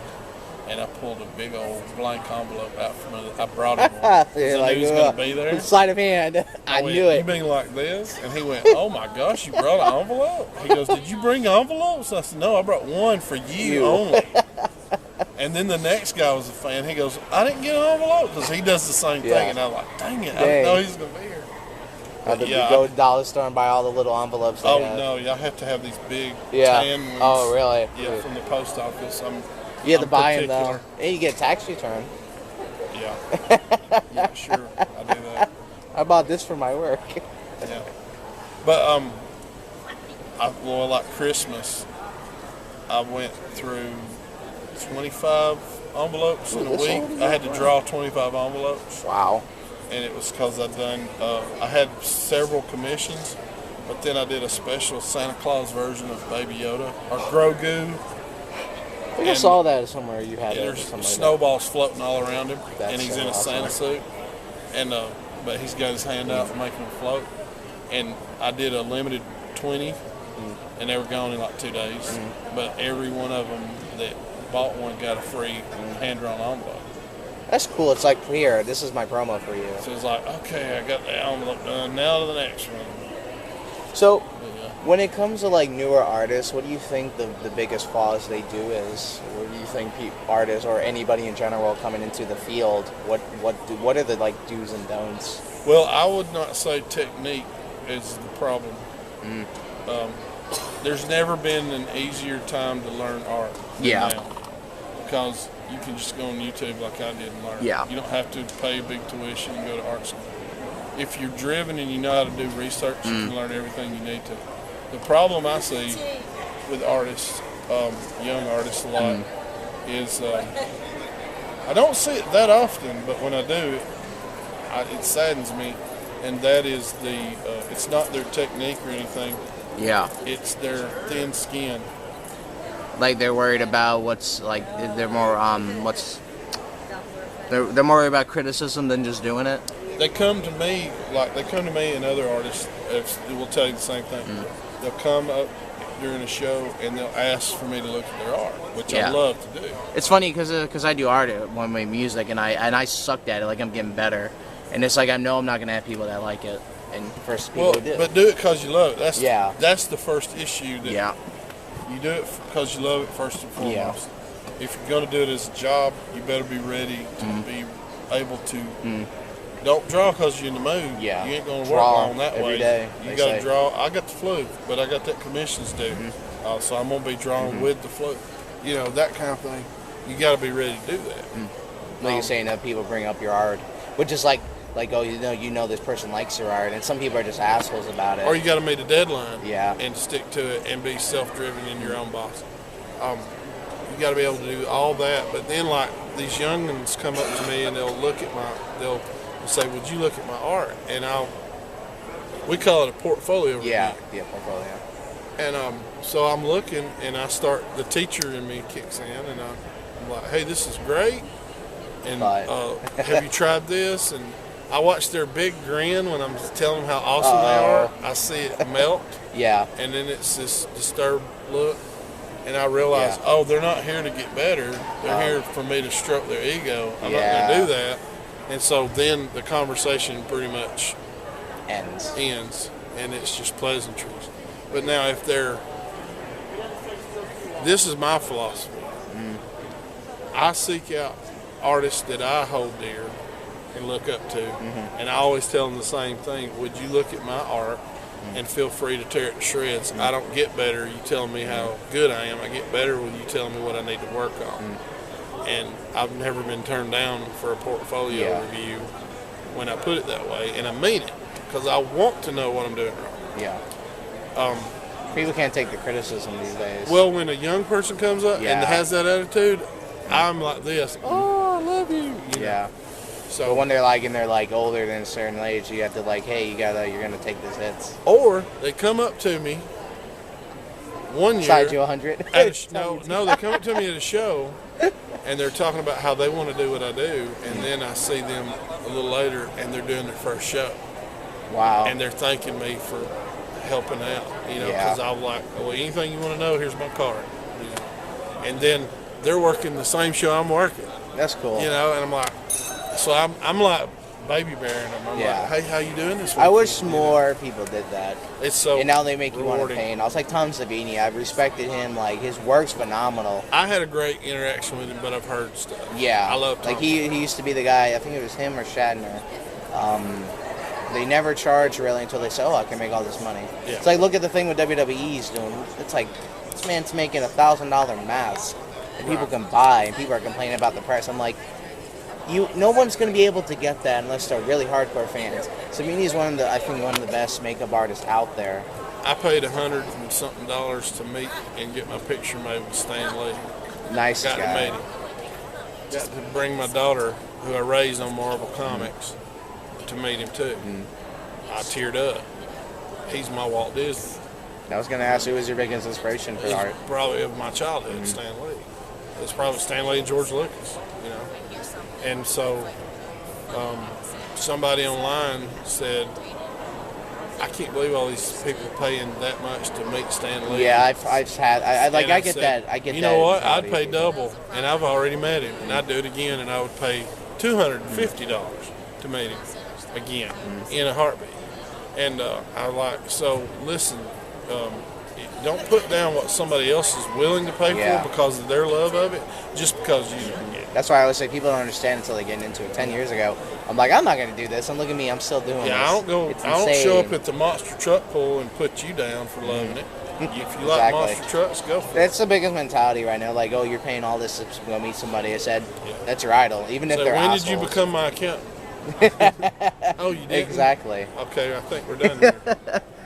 And I pulled a big old blank envelope out from it. I brought him one. 'Cause I knew he was going to be there. Sleight of hand. I went, knew it. You mean like this? And he went, oh my gosh, you brought an envelope? He goes, did you bring envelopes? I said, no, I brought one for you only. And then the next guy was a fan. He goes, I didn't get an envelope because he does the same thing. And I'm like, dang it, I didn't know he was going to be here. You go to the dollar store and buy all the little envelopes. Oh, no, y'all have to have these big tan ones. Oh, really? Yeah, from the post office. You have to buy them, though. And you get a tax return. Yeah. Yeah, sure. I do that. I bought this for my work. Yeah. But, well, like Christmas, I went through 25 envelopes in a week. I had to draw 25 envelopes. Wow. And it was because I had several commissions, but then I did a special Santa Claus version of Baby Yoda, or Grogu. I think I saw that somewhere. You had it. There's snowballs floating all around him, That's and he's so in a awesome. Santa suit. And but he's got his hand out and making them float. And I did a limited 20, and they were gone in like 2 days. But every one of them that bought one got a free hand-drawn envelope. That's cool. It's like, here, this is my promo for you. So it's like, okay, I got the envelope done. Now to the next one. So, Yeah. when it comes to like newer artists, what do you think the biggest flaws they do is? What do you think artists or anybody in general coming into the field? What are the like do's and don'ts? Well, I would not say technique is the problem. There's never been an easier time to learn art than now, because you can just go on YouTube like I did and learn. Yeah. You don't have to pay a big tuition and go to art school. If you're driven and you know how to do research, you can learn everything you need to. The problem I see with artists, young artists a lot, is I don't see it that often, but when I do, it saddens me, and that is it's not their technique or anything. Yeah. It's their thin skin. Like they're worried about they're more they're more worried about criticism than just doing it. They come to me and other artists will tell you the same thing. They'll come up during a show and they'll ask for me to look at their art, which I love to do. It's funny because I do art at one-way music and I sucked at it. Like I'm getting better, and it's like I know I'm not gonna have people that like it. And first people who do. But do it because you love it. Yeah. That's the first issue. That You do it because you love it first and foremost. Yeah. If you're going to do it as a job, you better be ready to be able to. Don't draw because you're in the mood. Yeah. You ain't going to work Draw long that every way. day, You they got to say. draw. I got the flu, but I got that commissions due. So I'm going to be drawing with the flu. You know, that kind of thing. You got to be ready to do that. Like you're saying that people bring up your art, which is like oh, you know this person likes your art, and some people are just assholes about it. Or you got to meet a deadline. Yeah. And stick to it and be self-driven and your own boss. You got to be able to do all that. But then, like, these youngins come up to me and they'll say, "Would you look at my art?" And we call it a portfolio review. Yeah, portfolio. And so I'm looking, and the teacher in me kicks in, and I'm like, "Hey, this is great. And have you tried this?" And I watch their big grin when I'm telling them how awesome they are. I see it melt. Yeah. And then it's this disturbed look. And I realize, they're not here to get better. They're here for me to stroke their ego. I'm not going to do that. And so then the conversation pretty much ends. And it's just pleasantries. But now this is my philosophy. I seek out artists that I hold dear and look up to, and I always tell them the same thing. Would you look at my art and feel free to tear it to shreds? I don't get better you telling me how good I am. I get better with you telling me what I need to work on. And I've never been turned down for a portfolio review when I put it that way, and I mean it, because I want to know what I'm doing wrong. Yeah. People can't take the criticism these days. Well, when a young person comes up and has that attitude, I'm like this. Oh, I love you. You know? So but when they're like older than a certain age, you have to like, hey, you're gonna take these hits. Or they come up to me one year, Side you 100. no, they come up to me at a show, and they're talking about how they want to do what I do, and then I see them a little later, and they're doing their first show, Wow. and they're thanking me for helping out, you know, Yeah. because I'm like, well, anything you want to know, here's my card, you know? And then they're working the same show I'm working, That's cool. you know, and I'm like, so I'm like baby bearing them. I'm Yeah. like, hey, how you doing this week? I wish more people did that. It's so And now they make you want to rewarding. paint. I was like Tom Savini. I've respected him. Like his work's phenomenal. I had a great interaction with him, but I've heard stuff. Yeah. I love Tom. Like he used to be the guy. I think it was him or Shatner. They never charge really until they say, "Oh, I can make all this money." Yeah. It's like look at the thing with WWE's doing. It's like this man's making $1,000 mask that people can buy, and people are complaining about the price. I'm like, no one's going to be able to get that unless they're really hardcore fans. Savini is one of the best makeup artists out there. I paid $100 and something to meet and get my picture made with Stan Lee. Nice Got to guy. meet him. Got to bring my daughter, who I raised on Marvel Comics, to meet him too. I teared up. He's my Walt Disney. I was going to ask who was your biggest inspiration for He's art. probably of my childhood, Stan Lee. It's probably Stan Lee and George Lucas, you know. And so somebody online said, I can't believe all these people paying that much to meet Stan Lee. Yeah, I've had. I And get said, that. I get you that. know what? I'd mentality. pay double, and I've already met him, and I'd do it again, and I would pay $250 to meet him again in a heartbeat. And I like, so listen, don't put down what somebody else is willing to pay Yeah. for because of their love of it, just because you can get it. That's why I always say people don't understand until they get into it. 10 years ago, I'm like, I'm not going to do this. And look at me, I'm still doing this. Yeah, I don't It's show up insane. at the monster truck pull and put you down for loving it. If you like Exactly. monster trucks, go for it. That's the biggest mentality right now. Like, oh, you're paying all this to go meet somebody. I said, Yeah. that's your idol, even if So they're when assholes. did you become my accountant? Oh, you did? Exactly. Okay, I think we're done here.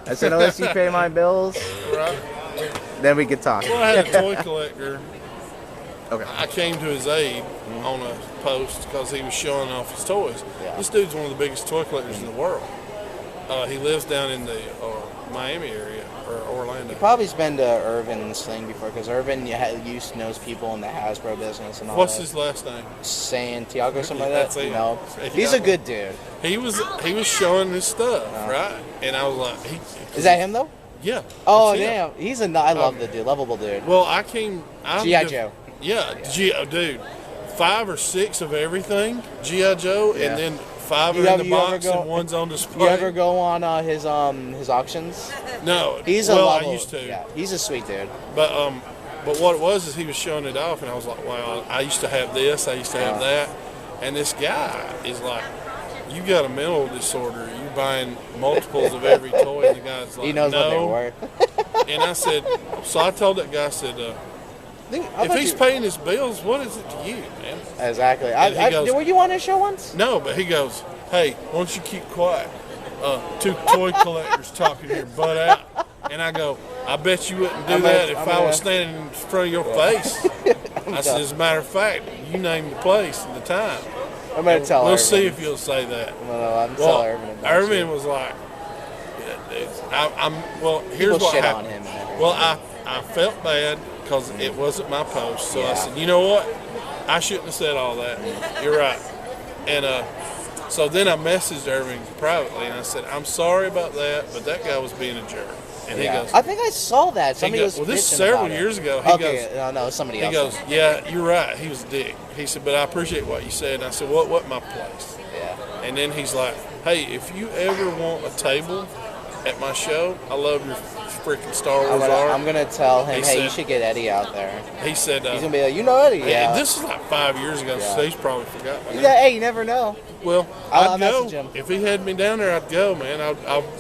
I said, unless you pay my bills, Right? then we could talk. Well, I had a toy collector. Okay. I came to his aid on a post because he was showing off his toys. Yeah. This dude's one of the biggest toy collectors in the world. He lives down in the Miami area or Orlando. Probably's been to Irvin's thing before, because Irvin knows people in the Hasbro business and all What's that. his last name? Santiago, something like That's that? it. No. Santiago. He's a good dude. He was showing his stuff, right? And I was like, Is that him, though? Yeah. Oh, that's him. damn. I love the dude. Lovable dude. Well, G.I. Joe. Yeah, G.I. Dude. 5 or 6 of everything, G.I. Joe, Yeah. and then 5 You are in ever- the you ever box go- and one's on display. You ever go on his auctions? No. He's well, a lovable. I used to. Yeah, he's a sweet dude. But what it was is he was showing it off, and I was like, wow, I used to have this, I used to have that. And this guy is like, you got a mental disorder. You buying multiples of every toy. And the guy's like, He knows what they're no. worth. And I said, so I told that guy, I said, if he's paying his bills, what is it to you, man? Exactly. And he goes- Were you on his show once? No, but he goes, hey, why don't you keep quiet? 2 toy collectors talking your butt out. And I go, I bet you wouldn't do that if I was standing in front of your face. I said, as a matter of fact, you name the place and the time. I'm going to tell We'll Irvin. see if you'll say that. I'm Well, telling Irvin about Irvin you. was like, here's People what shit happened. on him and everything. Well, I felt bad because it wasn't my post. So I Yeah. said, you know what? I shouldn't have said all that. You're right. And so then I messaged Irvin privately and I said, I'm sorry about that, but that guy was being a jerk. And he goes, I think I saw that. he Somebody goes, was well, this is bitching several about it. years ago. Okay, no, somebody He else. goes, yeah, you're right. He was a dick. He said, but I appreciate what you said. And I said, what my place? Yeah. And then he's like, hey, if you ever want a table at my show, I love your freaking Star Wars art. I'm gonna tell him, He hey, you said- should get Eddie out there. He said, He's gonna be like, you know Eddie, yeah. this is like 5 years ago, Yeah. so he's probably forgot. by now. Yeah, hey, you never know. Well, I'll I'd go. message him. If he had me down there, I'd go, man.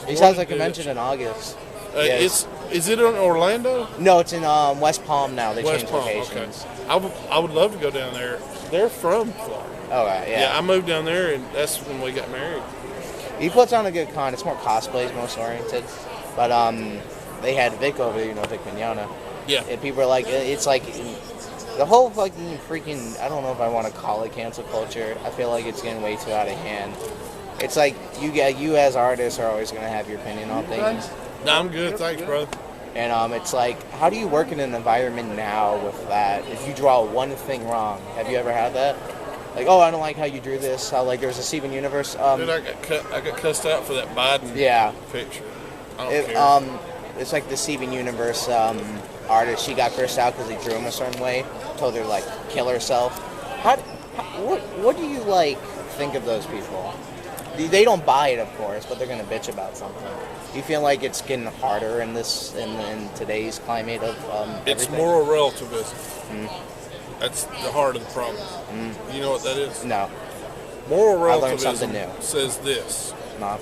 He sounds like a convention in August. Yes. Is it in Orlando? No, it's in West Palm now. They West changed Palm, locations. okay. I would love to go down there. They're from Florida. Oh, right, Yeah, I moved down there, and that's when we got married. He puts on a good con. It's more cosplays, most oriented. But they had Vic over there, Vic Mignogna. Yeah. And people are like, it's like the whole fucking freaking, I don't know if I want to call it cancel culture. I feel like it's getting way too out of hand. It's like you as artists are always going to have your opinion on things. No, I'm good. Thanks, brother. And it's like, how do you work in an environment now with that? If you draw one thing wrong, have you ever had that? Like, oh, I don't like how you drew this. How like there's a Steven Universe. Dude, I got cussed out for that Biden Yeah. picture. I don't care. It's like the Steven Universe artist. She got cursed out because he drew him a certain way. Told her like kill herself. What do you like think of those people? They don't buy it, of course, but they're gonna bitch about something. Do you feel like it's getting harder in today's climate of It's everything? moral relativism. That's the heart of the problem. You know what that is? No, Moral I learned relativism something new. says this. no.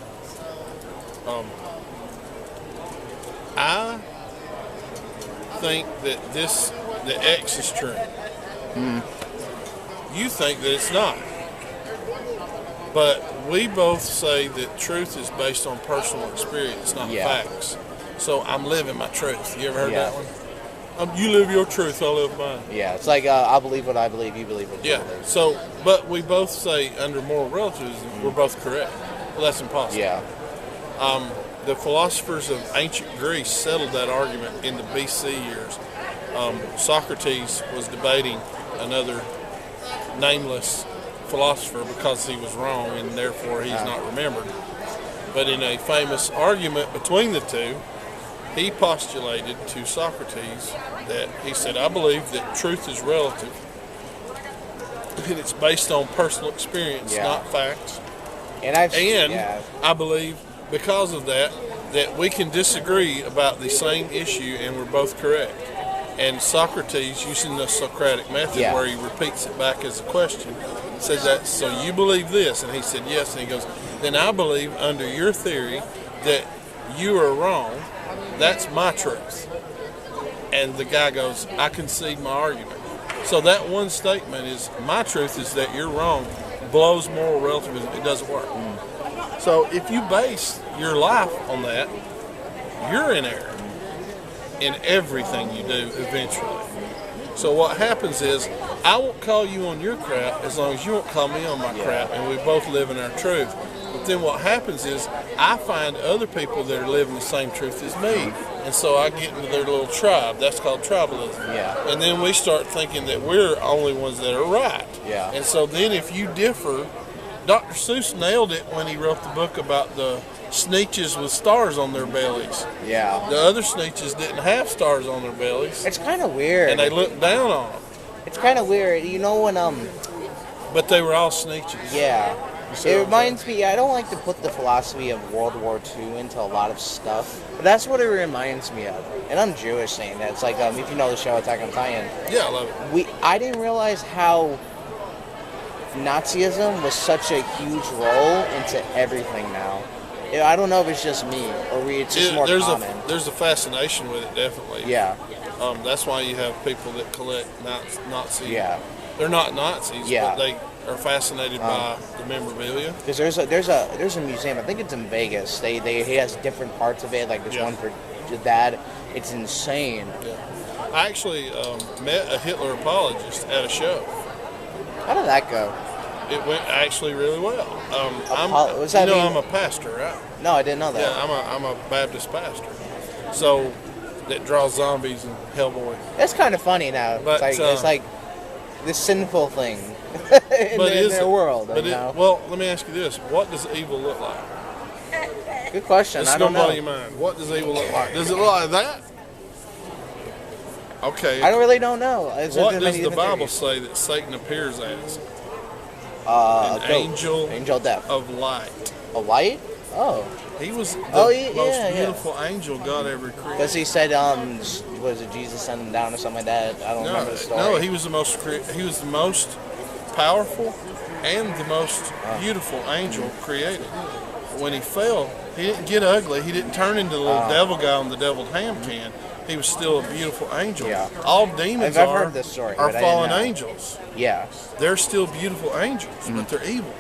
I think that the X is true. You think that it's not. But we both say that truth is based on personal experience, not Yeah. facts. So I'm living my truth. You ever heard Yeah. that one? You live your truth, I live mine. Yeah, it's like I believe what I believe, you believe what you Yeah. believe. So, but we both say under moral relativism, we're both correct. Well, that's impossible. Yeah, The philosophers of ancient Greece settled that argument in the BC years. Socrates was debating another nameless philosopher because he was wrong and therefore he's not remembered. But in a famous argument between the two, he postulated to Socrates that he said, I believe that truth is relative and it's based on personal experience, Yeah. not facts. and I believe because of that we can disagree about the same issue and we're both correct. And Socrates, using the Socratic method Yeah. where he repeats it back as a question, says that, so you believe this? And he said yes. And he goes, then I believe under your theory that you are wrong. That's my truth. And the guy goes, I concede my argument. So that one statement is, my truth is that you're wrong, blows moral relativism. It doesn't work. So if you base your life on that, you're in error in everything you do eventually. So what happens is, I won't call you on your crap as long as you won't call me on my crap, and we both live in our truth. But then what happens is, I find other people that are living the same truth as me, and so I get into their little tribe. That's called tribalism. Yeah. And then we start thinking that we're the only ones that are right. Yeah. And so then if you differ, Dr. Seuss nailed it when he wrote the book about the Sneetches with stars on their bellies. yeah. The other Sneetches didn't have stars on their bellies, It's kind of weird. and they looked down on them. It's kind of weird. You know when But they were all Sneetches. yeah. see It what I'm reminds me. I don't like to put the philosophy of World War II into a lot of stuff, but that's what it reminds me of. And I'm Jewish saying that. It's like if you know the show Attack on Titan, Yeah, I love it. I didn't realize how Nazism was such a huge role into everything now. I don't know if it's just me or it's just more common. There's a fascination with it, definitely. Yeah, That's why you have people that collect Nazi. yeah. They're not Nazis, Yeah. but they are fascinated by the memorabilia. Because there's a museum. I think it's in Vegas. He has different parts of it. Like there's Yeah. one for that. It's insane. Yeah. I actually met a Hitler apologist at a show. How did that go? It went actually really well. What's that mean? I'm a pastor, right? No, I didn't know that. Yeah, I'm a Baptist pastor. So that draws zombies and Hellboy. That's kind of funny now. But, It's like this sinful thing in their world. But well, let me ask you this: what does evil look like? Good question. It's I don't gonna blow know. your mind. What does evil look like? Does it look like that? Okay. I really don't know. What does the Bible say that Satan appears as? An Ghost. angel Angel death. of light. A light? Oh, He was the yeah, most yeah. beautiful angel God ever created. because he said, was it Jesus sent him down or something like that? I don't remember the story. No, he was the most powerful and the most beautiful angel created. When he fell, he didn't get ugly. He didn't turn into the little devil guy on the deviled ham can. He was still a beautiful angel. Yeah. All demons I've heard this story, are but I didn't fallen know. angels. Yeah. They're still beautiful angels, but they're evil.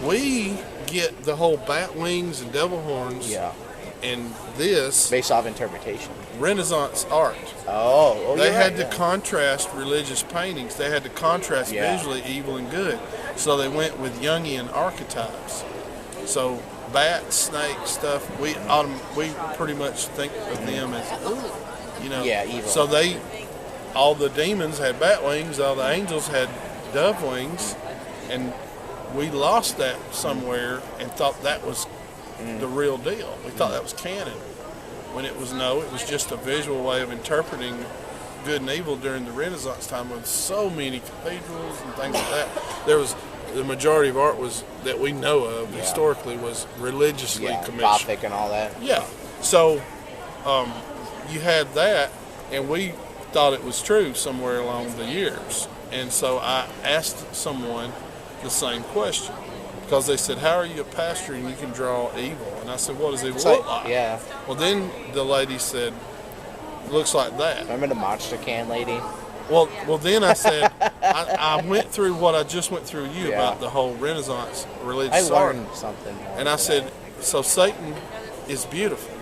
We get the whole bat wings and devil horns Yeah. and this Based off interpretation. Renaissance art. Oh, They you're had right, to contrast religious paintings. They had to contrast Yeah. visually evil and good. So they went with Jungian archetypes. So bat, snake stuff, we pretty much think of them as, you know. Yeah, evil. So all the demons had bat wings, all the angels had dove wings, and we lost that somewhere and thought that was the real deal. We thought that was canon, when it was just a visual way of interpreting good and evil during the Renaissance time, with so many cathedrals and things like that. The majority of art that we know of historically was religiously commissioned. Gothic and all that. Yeah. So you had that, and we thought it was true somewhere along the years. And so I asked someone the same question, because they said, how are you a pastor and you can draw evil? And I said, what does evil look like? Yeah. Well, then the lady said, looks like that. Remember the monster can lady? Well, then I said, I went through what I just went through about the whole Renaissance religious art. I learned something. And I said, so Satan is beautiful,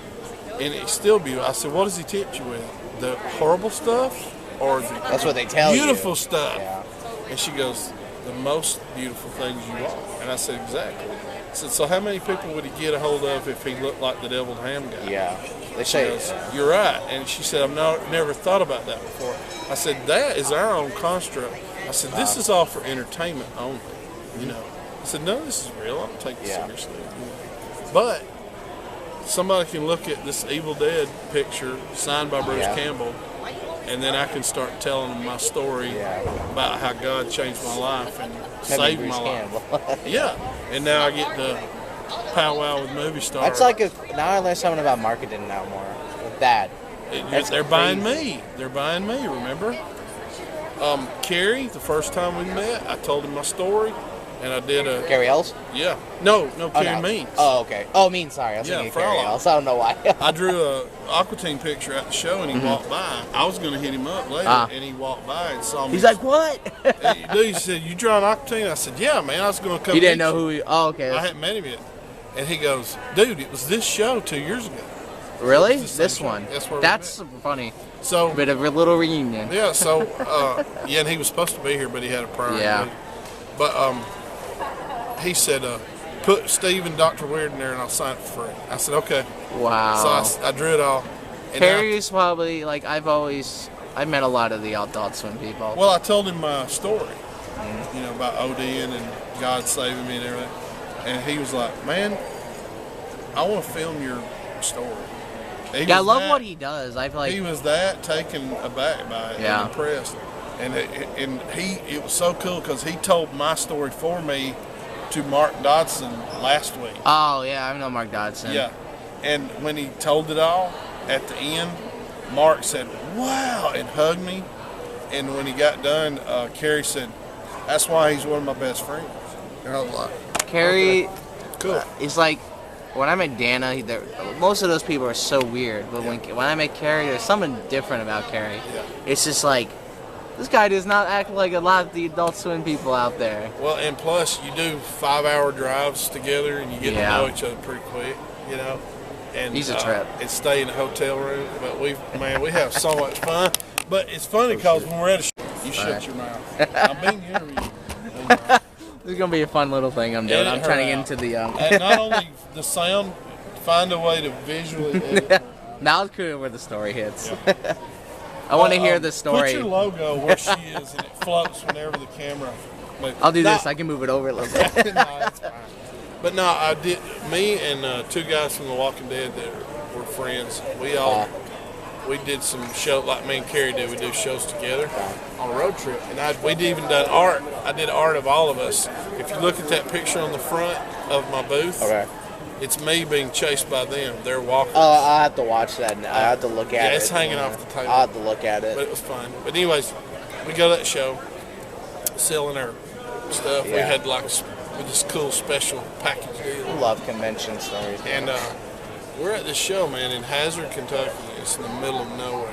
and he's still beautiful. I said, what does he tempt you with? The horrible stuff, or the That's what they tell beautiful stuff? Yeah. And she goes, the most beautiful things you are. And I said, exactly. I said, so how many people would he get a hold of if he looked like the deviled ham guy? Yeah. They She say goes, you're right. And she said, I've never thought about that before. I said, that is our own construct. I said, this is all for entertainment only. You know. I said, no, this is real. I don't take it seriously. But somebody can look at this Evil Dead picture signed by Bruce Campbell, and then I can start telling them my story about how God changed my life and saved my life. Yeah. And now I get to powwow with movie stars. that's like now I learned something about marketing now more with that. They're buying me. They're buying me, remember? Carey, the first time we met, I told him my story, and I did a... Carey Ells? Yeah. No, Carey no. Means. Oh, okay. Oh, Means, sorry. I was thinking Carey Ells. I don't know why. I drew a Aqua Teen picture at the show, and he walked by. I was going to hit him up later, and he walked by and saw me. He's like, what? Dude, he said, you drawing Aqua Teen? I said, yeah, man, I was going to come. He didn't know who he... Oh, okay. I hadn't met him yet. And he goes, dude, it was this show 2 years ago. Really? This This one? That's funny. So, Bit of a little reunion. yeah, so, and he was supposed to be here, but he had a prior. Yeah. But he said, put Steve and Dr. Weird in there and I'll sign it for free. I said, okay. Wow. So I drew it all. And Carey's probably, like, I've met a lot of the Adult Swim people. well, I told him my story, you know, about ODing and God saving me and everything. And he was like, man, I want to film your story. I love what he does. I feel like he was that taken aback by it and impressed. And it was so cool because he told my story for me to Mark Dodson last week. Oh, yeah, I know Mark Dodson. Yeah. And when he told it all, at the end, Mark said, wow, and hugged me. And when he got done, Carey said, that's why he's one of my best friends. And I was like, Carey, cool. It's like, when I met Dana, most of those people are so weird. But when I met Carey, there's something different about Carey. Yeah. It's just like, this guy does not act like a lot of the Adult Swim people out there. Well, and plus, you do 5-hour drives together, and you get to know each other pretty quick, you know. And he's a trip. And stay in a hotel room. But we have so much fun. But it's funny because when we're at a show, you shut your mouth. I'm being interviewed. This is gonna be a fun little thing I'm doing. I'm trying to get into the. And not only the sound, find a way to visually. Now it's cool where the story hits. Yeah. I want to hear the story. Put your logo where she is, and it floats whenever the camera. I'll do this. I can move it over a little bit. No, that's fine. But no, I did. Me and 2 guys from The Walking Dead that were friends. We did some show like me and Carey did. We do shows together on a road trip, and we'd even done art. I did art of all of us. If you look at that picture on the front of my booth, it's me being chased by them. They're walking. Oh, I have to watch that. I have to look at it. Yeah, it's hanging off the table. I have to look at it. But it was fun. But anyways, we go to that show, selling our stuff. We had like with this cool special package deal. I love convention stories. And we're at this show, man, in Hazard, Kentucky. It's in the middle of nowhere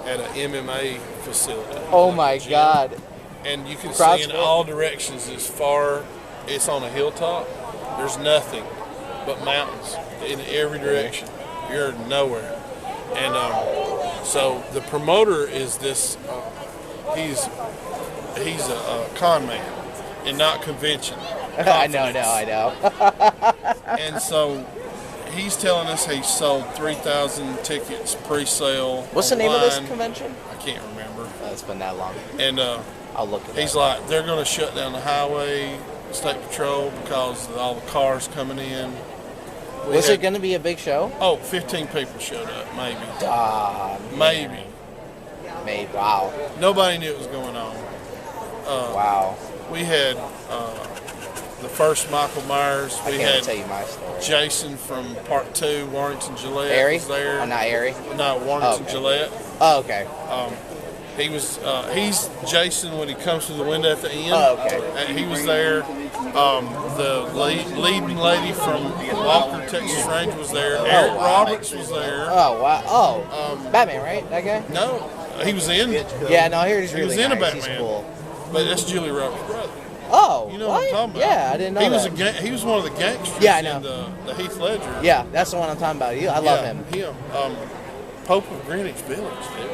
at an MMA facility. Oh my God. And you can see in all directions as far, it's on a hilltop. There's nothing but mountains in every direction. You're nowhere. And so the promoter is this, he's a con man and not convention. I know. And so he's telling us he sold 3,000 tickets pre-sale. What's the name of this online. convention? I can't remember. It's been that long. And I'll look at it. he's like, they're going to shut down the highway, state patrol, because of all the cars coming in. Was it going to be a big show? Oh, 15 people showed up, maybe. Maybe. Wow. Nobody knew what was going on. Wow. We had the first Michael Myers. I We can't had tell you my story. Jason from Part 2, Warrington Gillette Airy? was there. Not Airy? No, Warrington okay. Gillette. Oh, okay. He was. He's Jason when he comes through the window at the end. Oh, okay. He was there. The leading lady from Walker, Texas Ranger was there. Eric Roberts was there. Oh, wow. Oh, Batman, right? That guy? No, he was in. Yeah, no, I heard he's He really was in a nice. He's Batman. cool. But that's Julie Roberts' brother. Oh, You know what I'm talking about? Yeah, I didn't know he that. was he was one of the gangsters Yeah, I know. in the Heath Ledger. Yeah, that's the one I'm talking about. I love him. Pope of Greenwich Village, dude.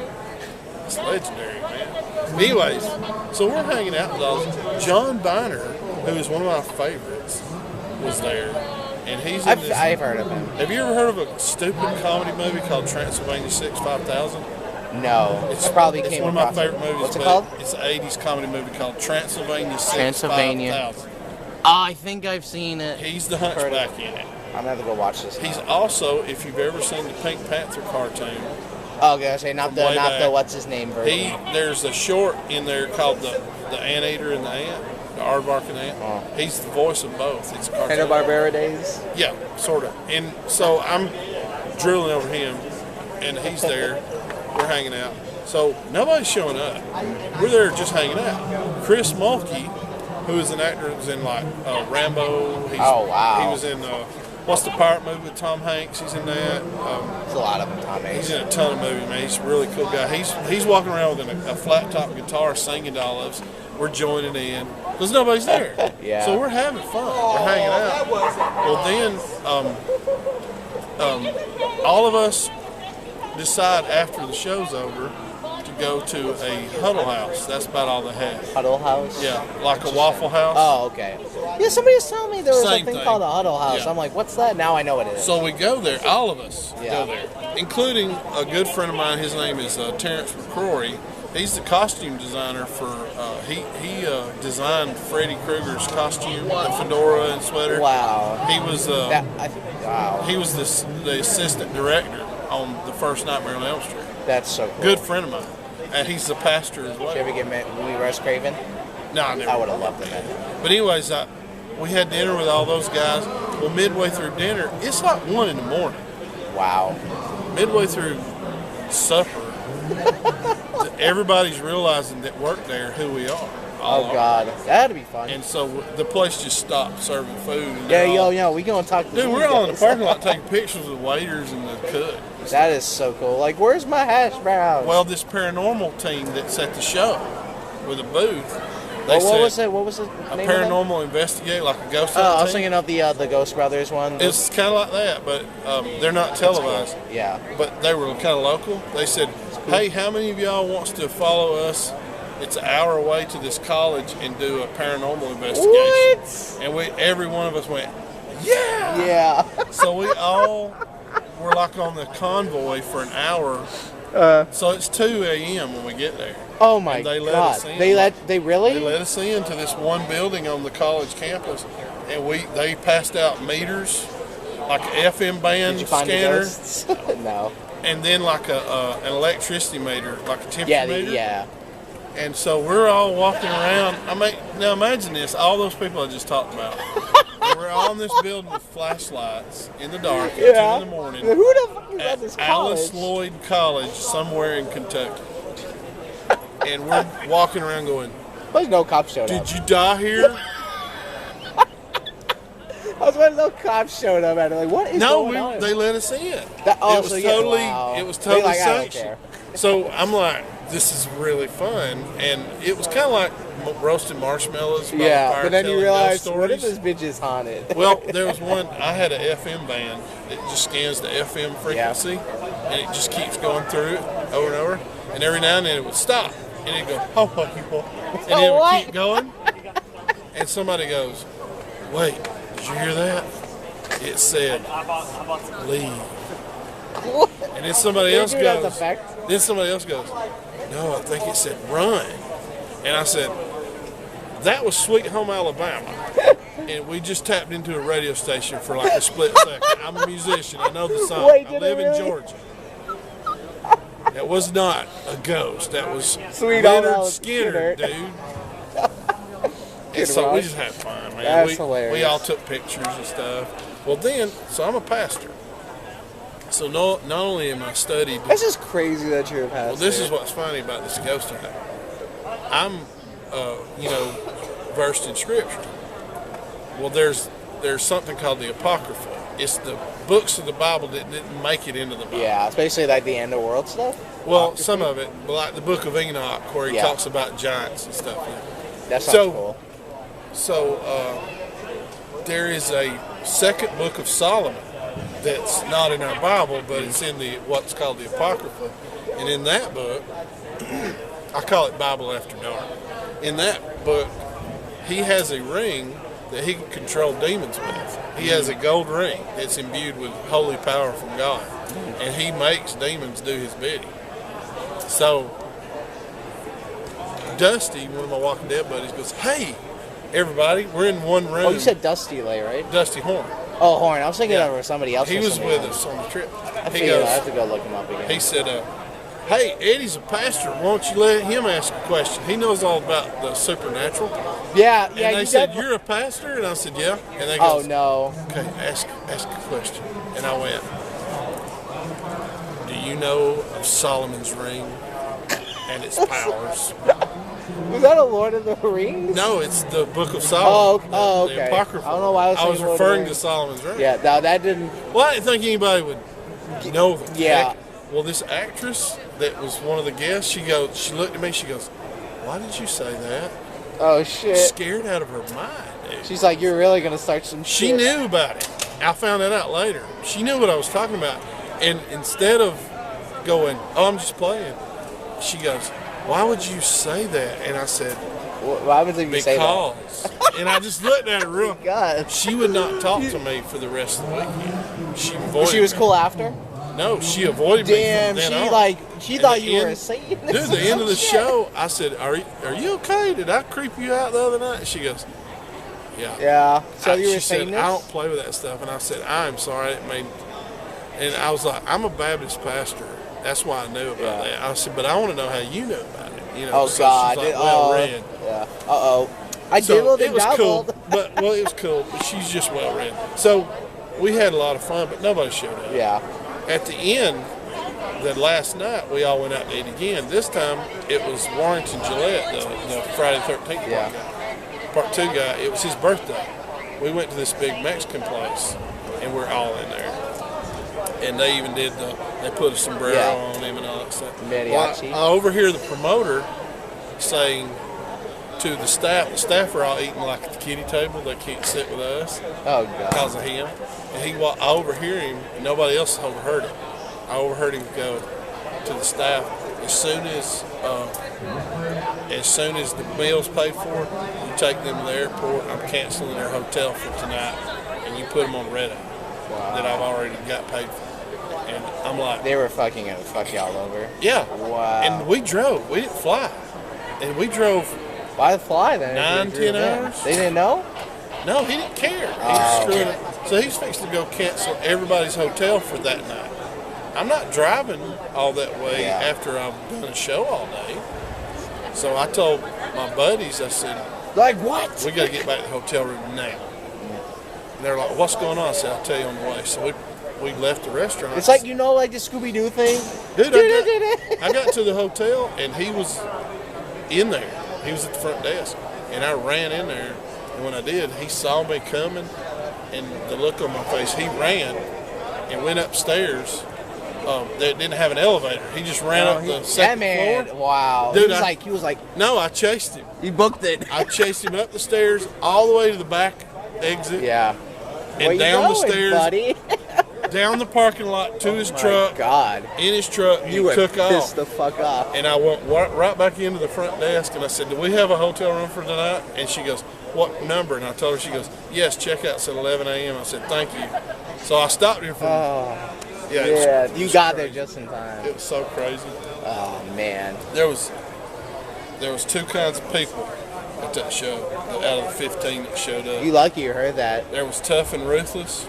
It's legendary, man. Anyways, so we're hanging out with all John Biner, who is one of my favorites, was there. And he's in this. I've heard of him. Have you ever heard of a stupid comedy movie called Transylvania 6 5000? No, I probably It's came one of my across favorite it. movies. What's it but called? It's an 80s comedy movie called Transylvania 6 Transylvania. 5000. I think I've seen it. He's the hunchback in it. I'm gonna have to go watch this. He's now. also, if you've ever seen the Pink Panther cartoon, Oh, okay, I say not way the back. what's his name version. there's a short in there called the Anteater and the Ant, the Aardvark and Ant. Oh. He's the voice of both. It's a cartoon. Hanna-Barbera days. Yeah, sort of. And so I'm drilling over him, and he's there. We're hanging out. So nobody's showing up. We're there just hanging out. Chris Mulkey, who is an actor, was in like Rambo. Oh, wow. He was in what's the pirate movie with Tom Hanks? He's in that. There's a lot of them, Tom Hanks. He's in a ton of movies, man. He's a really cool guy. He's walking around with a flat top guitar singing to all of us. We're joining in because nobody's there. Yeah. So we're having fun. We're hanging out. Well, then all of us decide after the show's over to go to a huddle house. That's about all they have. Huddle House? Yeah, like a Waffle House. Oh, okay. Yeah, somebody was telling me there was Same a thing thing. called a Huddle House. Yeah. I'm like, what's that? Now I know what it is. So we go there, all of us Yeah. go there, including a good friend of mine. His name is Terrence McCrory. He's the costume designer for, he designed Freddy Krueger's costume, the fedora and sweater. Wow. He was, Wow. he was the assistant director on the first Nightmare on Elm Street. That's so cool. Good friend of mine. And he's the pastor as well. Did you ever get Louis Russ Craven? No, I never. I would have loved him. But anyways, we had dinner with all those guys. Well, midway through dinner, it's like 1 in the morning. Wow. Midway through supper, everybody's realizing that work there who we are. All Oh, are. God. That'd be fun. And so the place just stopped serving food. and Yeah, they're all- yo, we gonna talk to Dude, these we're all in the guys. parking lot taking pictures of waiters and the cook. That is so cool. Like, where's my hash browns? Well, this paranormal team that's at the show with a booth, they what said was it? What was the a name of that? paranormal investigator, like a ghost Oh, I hunter was team. thinking of the Ghost Brothers one. It's kind of like that, but they're not televised. Yeah. But they were kind of local. They said, "Hey, how many of y'all wants to follow us? It's an hour away to this college and do a paranormal investigation." What? And every one of us went, "Yeah!" Yeah. So we all were like on the convoy for an hour. So it's 2 a.m. when we get there. Oh my And they let God. us in. They really? They let us into this one building on the college campus, and they passed out meters, like an FM band Did you find the scanner, ghosts? No. and then like an electricity meter, like a temperature Yeah. meter. Yeah. And so we're all walking around. Now imagine this: all those people I just talked about. They were all in this building with flashlights in the dark at 2 in the morning. Who the fuck is at At this college? Alice Lloyd College, somewhere in Kentucky. And we're walking around going, There's no cops showed up. "Did you die here?" I was when no cops showed up and like, what is No, going on? they let us in. Oh, it was so yeah, totally, wow. it was They totally like, I don't sanctioned. care. So I'm like, this is really fun, and it was kind of like roasting marshmallows. By the Yeah, fire but then you telling realize, ghost what if stories. this bitch is haunted? Well, there was one. I had a FM band that just scans the FM frequency, and it just keeps going through it over and over. And every now and then it would stop, and it'd go, "Oh, and it would What? keep going. And somebody goes, wait, did you hear that? It said, leave. And then somebody else goes, no, I think it said run. And I said, that was Sweet Home Alabama. And we just tapped into a radio station for like a split second. I'm a musician. I know the song. Wait, I live in Georgia. That was not a ghost. That was Sweet Leonard old Skinner, Skinner. dude. And so we just had fun, man. That's hilarious. We all took pictures and stuff. Well, then, so I'm a pastor. So not only am I studied. That's just crazy that you're a pastor. Well, this is what's funny about this ghost hunting. I'm, versed in Scripture. Well, there's something called the Apocrypha. It's the books of the Bible that didn't make it into the Bible. Yeah, it's basically like the end of world stuff. Well, some of it, like the Book of Enoch, where he Yeah. talks about giants and stuff. That sounds cool. So there is a second book of Solomon that's not in our Bible, but it's in the what's called the Apocrypha. And in that book, I call it Bible After Dark. In that book, he has a ring that he can control demons with. He has a gold ring that's imbued with holy power from God. And he makes demons do his bidding. So Dusty, one of my Walking Dead buddies, goes, hey, everybody, we're in one room. Oh, you said Dusty Lay, right? Dusty Horn. Oh, Horn. I was thinking Yeah. of somebody else. He was with us on the trip. I He figured I goes, have to go look him up again. he said, hey, Eddie's a pastor. Why don't you let him ask a question? He knows all about the supernatural. yeah, And yeah. they You said, said, you're a pastor? And I said, yeah. And they oh goes, no. okay, ask a question. And I went, do you know of Solomon's ring and its powers? Was that a Lord of the Rings? No, it's the Book of Solomon. Oh, The okay. Apocrypha. I don't know why I was thinking Lord of the referring to Rings. Solomon's ring. Yeah, no, that didn't. Well, I didn't think anybody would know the Yeah. heck. Well, this actress that was one of the guests, she looked at me, she goes, why did you say that? Oh shit. Scared out of her mind, dude. She's like, you're really gonna start some shit. She knew about it. I found that out later. She knew what I was talking about. And instead of going, oh, I'm just playing, she goes, why would you say that? And I said, What happens if you say that? because. And I just looked at her real. God. She would not talk to me for the rest of the weekend. She avoided She was me. cool after. No, she avoided Damn, me from she then on. she And thought the you were a end- Satanist. Dude, the or end of the some shit. show, I said, are you okay? Did I creep you out the other night? And she goes, yeah. Yeah. So you were She a said, Satanist. I don't play with that stuff. And I said, I'm sorry. I didn't mean. And I was like, I'm a Baptist pastor. That's why I knew about that. I said, but I want to know how you know about it. You know, Oh so God. she's like, well read. Yeah. Uh-oh. I So dibbled it and was cool, dabbled. well, it was cool. But she's just well read. So we had a lot of fun, but nobody showed up. Yeah. At the end, the last night, we all went out to eat again. This time, it was Warrington Gillette, the Friday the 13th Yeah. part 2 guy. It was his birthday. We went to this big Mexican place, and we're all in there. And they even did they put a sombrero Yeah. on him and all that stuff. Mariachi. Well, I overhear the promoter saying to the staff are all eating like at the kiddie table. They can't sit with us Oh God. because of him. And I overhear him, and nobody else overheard it. I overheard him go to the staff, as soon as the meal's paid for, you take them to the airport. I'm canceling their hotel for tonight, and you put them on red eye that I've already got paid for. And I'm like, They were fucking gonna fuck you all over. yeah. Wow. And we drove. We didn't fly. And we drove. Why fly then? 9-10 hours? They didn't know? No, he didn't care. He was screwing it. So he's fixing to go cancel everybody's hotel for that night. I'm not driving all that way Yeah. after I've done a show all day. So I told my buddies, I said, Like what? we got to get back to the hotel room now. And they're like, what's going on? I said, I'll tell you on the way. So we left the restaurant. It's like, the Scooby-Doo thing. Dude, I got to the hotel, and he was in there. He was at the front desk. And I ran in there. And when I did, he saw me coming, and the look on my face, he ran and went upstairs. They didn't have an elevator. He just ran up the That second man, floor. wow. Dude, he was like, No, I chased him. he booked it. I chased him up the stairs, all the way to the back exit, Yeah. and Where down you the going, stairs, buddy? down the parking lot to his My truck. God. In his truck, and You he were took pissed off. the fuck off. And I went right back into the front desk, and I said, do we have a hotel room for tonight? And she goes, what number? And I told her, she goes, yes, checkout's at 11 a.m. I said, thank you. So I stopped her from, Yeah, you was got there crazy. just in time. It was so crazy. Oh man. There was two kinds of people at that show, out of the 15 that showed up. You lucky you heard that. There was tough and ruthless,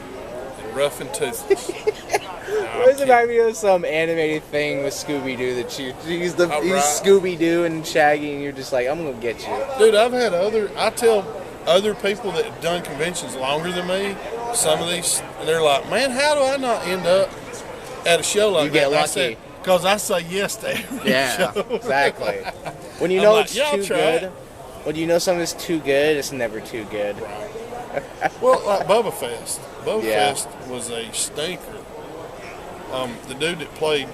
and rough and toothless. Where's the remind me of some animated thing with Scooby Doo that he's right. Scooby Doo and Shaggy, and you're just like, I'm gonna get you. Dude, I tell other people that have done conventions longer than me, some of these, and they're like, man, how do I not end up at a show like You that? get And I lucky. said, because I say yes to every Yeah, show. exactly. When you I'm know like, it's yeah, I'll too try good, it. when you know something's too good, it's never too good. Well, like Boba Fest. Boba Yeah. Fest was a stinker. The dude that played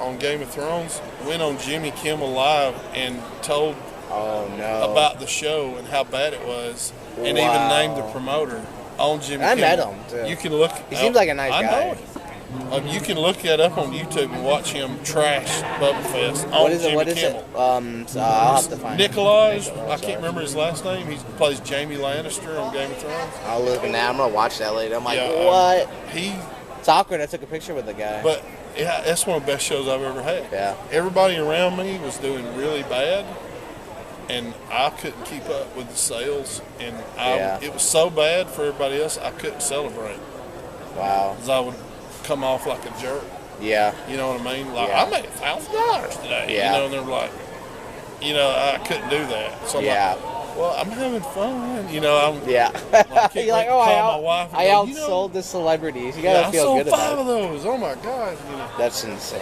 on Game of Thrones went on Jimmy Kimmel Live and told Oh no. about the show and how bad it was, and Wow. even named the promoter on Jimmy I met Kimmel. him, too. You can look. He seems like a nice I guy. know it. You can look that up on YouTube and watch him trash Boba Fest on What is it? Jimmy What is Kimmel. it? So I'll have to find it. Nikolaj, I can't remember his last name. He plays Jaime Lannister on Game of Thrones. I'll look at that. I'm gonna watch that later. I'm like, Yeah, what? He, It's awkward. I took a picture with the guy. but yeah, that's one of the best shows I've ever had. Yeah. Everybody around me was doing really bad, and I couldn't keep up with the sales, and Yeah. it was so bad for everybody else, I couldn't celebrate, Wow. because I would come off like a jerk. Yeah. You know what I mean? Like, Yeah. I made $1,000 today. Yeah. You know, and they're like, you know, I couldn't do that. So I'm Yeah. like, well, I'm having fun. You know, I'm Yeah. can't You're wait like, to oh, call my wife and I go, you know, outsold the celebrities. You gotta yeah, I feel sold good 5 about of it. those. Oh my God. You know. That's insane.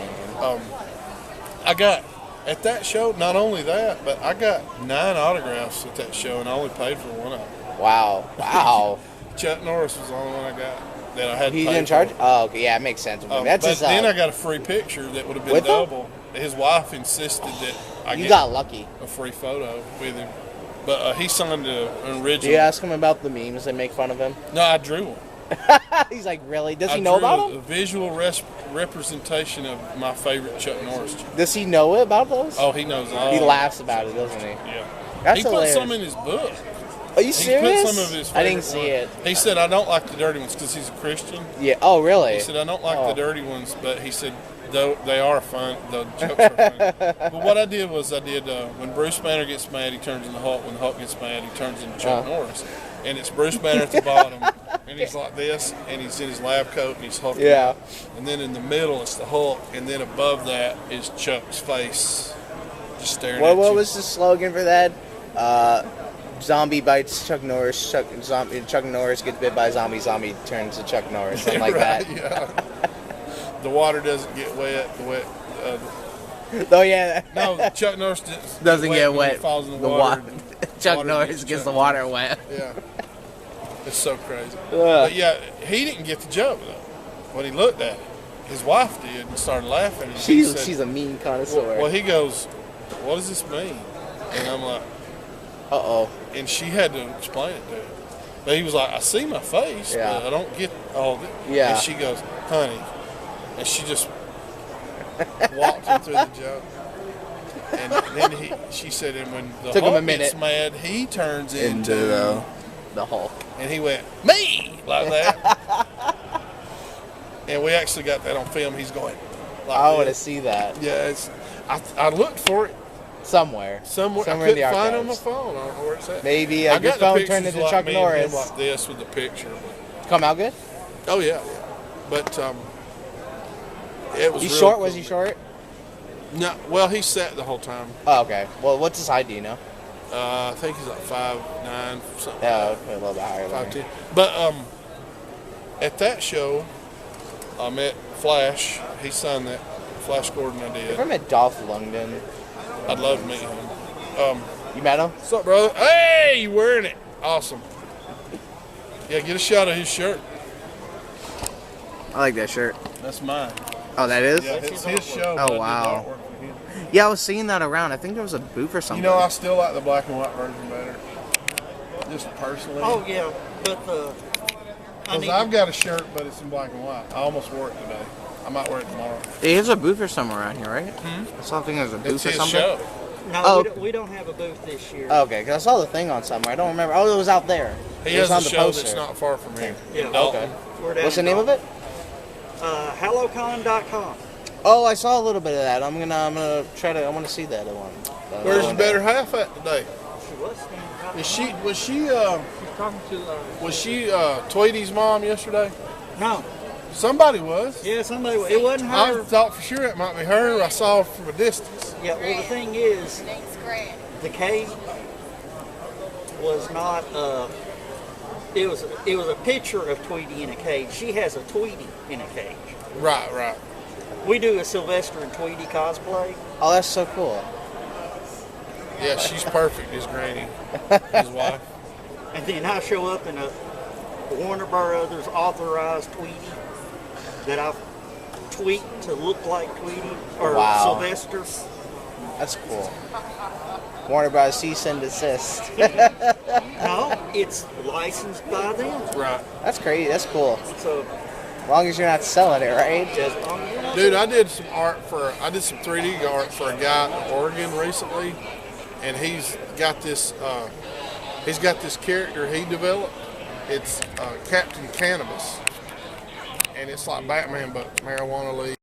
I got at that show, not only that, but I got 9 autographs at that show, and I only paid for one of them. Wow. Wow. Chuck Norris was the only one I got that I had to He's pay in charge? for. Oh, okay. Yeah, it makes sense. That's But his, then I got a free picture that would have been With him? double. His wife insisted that I you get got lucky. a free photo with him. But he signed an original. Do you ask him about the memes that make fun of him? No, I drew one. He's like, really? Does I he know drew about a them? visual representation of my favorite Chuck Norris joke. Does he know about those? Oh, he knows all. He laughs about it, doesn't he? Yeah. That's he put hilarious. some in his book. Are you He serious? put some of his I didn't favorite see ones. it. He said, I don't like the dirty ones because he's a Christian. Yeah. Oh, really? He said, I don't like Oh. the dirty ones, but he said, though they are fun, the jokes are funny. But what I did was when Bruce Banner gets mad, he turns into Hulk. When Hulk gets mad, he turns into Chuck Norris. And it's Bruce Banner at the bottom, and he's like this, and he's in his lab coat, and he's hulking. Yeah. And then in the middle, it's the Hulk, and then above that is Chuck's face, just staring at you. What was the slogan for that? Zombie bites Chuck Norris. Chuck Norris gets bit by a zombie. Zombie turns to Chuck Norris. Something like Right, that. yeah. The water doesn't get wet. Oh yeah. No, Chuck Norris Doesn't get when he wet. falls in the The water. water. Chuck water Norris gets gets Chuck the water wet. Yeah. It's so crazy. But yeah, he didn't get the joke though. When he looked at it, his wife did and started laughing. And he said, She's a mean connoisseur. well, he goes, "What does this mean?" And I'm like, Uh-oh. and she had to explain it to him. But he was like, "I see my face, Yeah. but I don't get all of it." Yeah. And she goes, "Honey," and she just walked him through the joke. And then she said, and when the Took him a Hulk gets minute. mad, he turns into The Hulk. and he went, "Me!" like that. And we actually got that on film. He's going like I want to this. see that Yeah, I looked for it somewhere. somewhere. I in the couldn't find it on my archives. phone. I don't know where it's at. Maybe I your got the phone pictures turned into like Chuck me and him Norris. like this with the picture. Come out good? Oh yeah, but it was. He's really short. cool. Was he short? No, well he sat the whole time. Oh, okay. Well, what's his height? Do you know? I think he's like 5'9", something. Yeah, a little bit higher than me. 5'10". But at that show, I met Flash. He signed that. Flash Gordon, I If did. I met Dolph Lundgren, I'd love to meet him. you met him? What's up, brother? Hey, you wearing it? Awesome. Yeah, get a shot of his shirt. I like that shirt. That's mine. Oh, that is? Yeah, it's his show. Oh, but I did wow. artwork for him. Yeah, I was seeing that around. I think there was a booth or You something. know, I still like the black and white version better. Just personally. Oh yeah, but I Because need I've got a shirt, but it's in black and white. I almost wore it today. I might wear it tomorrow. There's a booth or something around here, right? I saw something there's a booth It's or his something. show. No, Oh. we don't have a booth this year. Okay, because I saw the thing on somewhere. I don't remember. Oh, it was out there. He It was has a on the show poster. that's not far from here. Yeah. Okay. We're down What's the in name of it? HelloCon.com. Oh, I saw a little bit of that. I'm gonna try to. I want to see that one. Where's your better half at today? She was standing right Was she behind was she She's talking to was she Tweety's mom yesterday? No. Somebody was. Yeah, somebody. It wasn't I her. thought for sure it might be her. I saw her from a distance. Yeah. Well, the thing is, the cage was not. It was a picture of Tweety in a cage. She has a Tweety in a cage. Right, right. We do a Sylvester and Tweety cosplay. Oh, that's so cool. Yeah, she's perfect, his granny, his wife. And then I show up in a Warner Brothers authorized Tweety that I've tweaked to look like Tweety or Wow. Sylvester. That's cool. Warner Bros. Cease and desist. No, it's licensed by them. Right. That's crazy. That's cool. So, As long as you're not selling it, right? as long as you're not- Dude, I did some 3D art for a guy in Oregon recently, and he's got this character he developed. It's Captain Cannabis, and it's like Batman but marijuana leaf.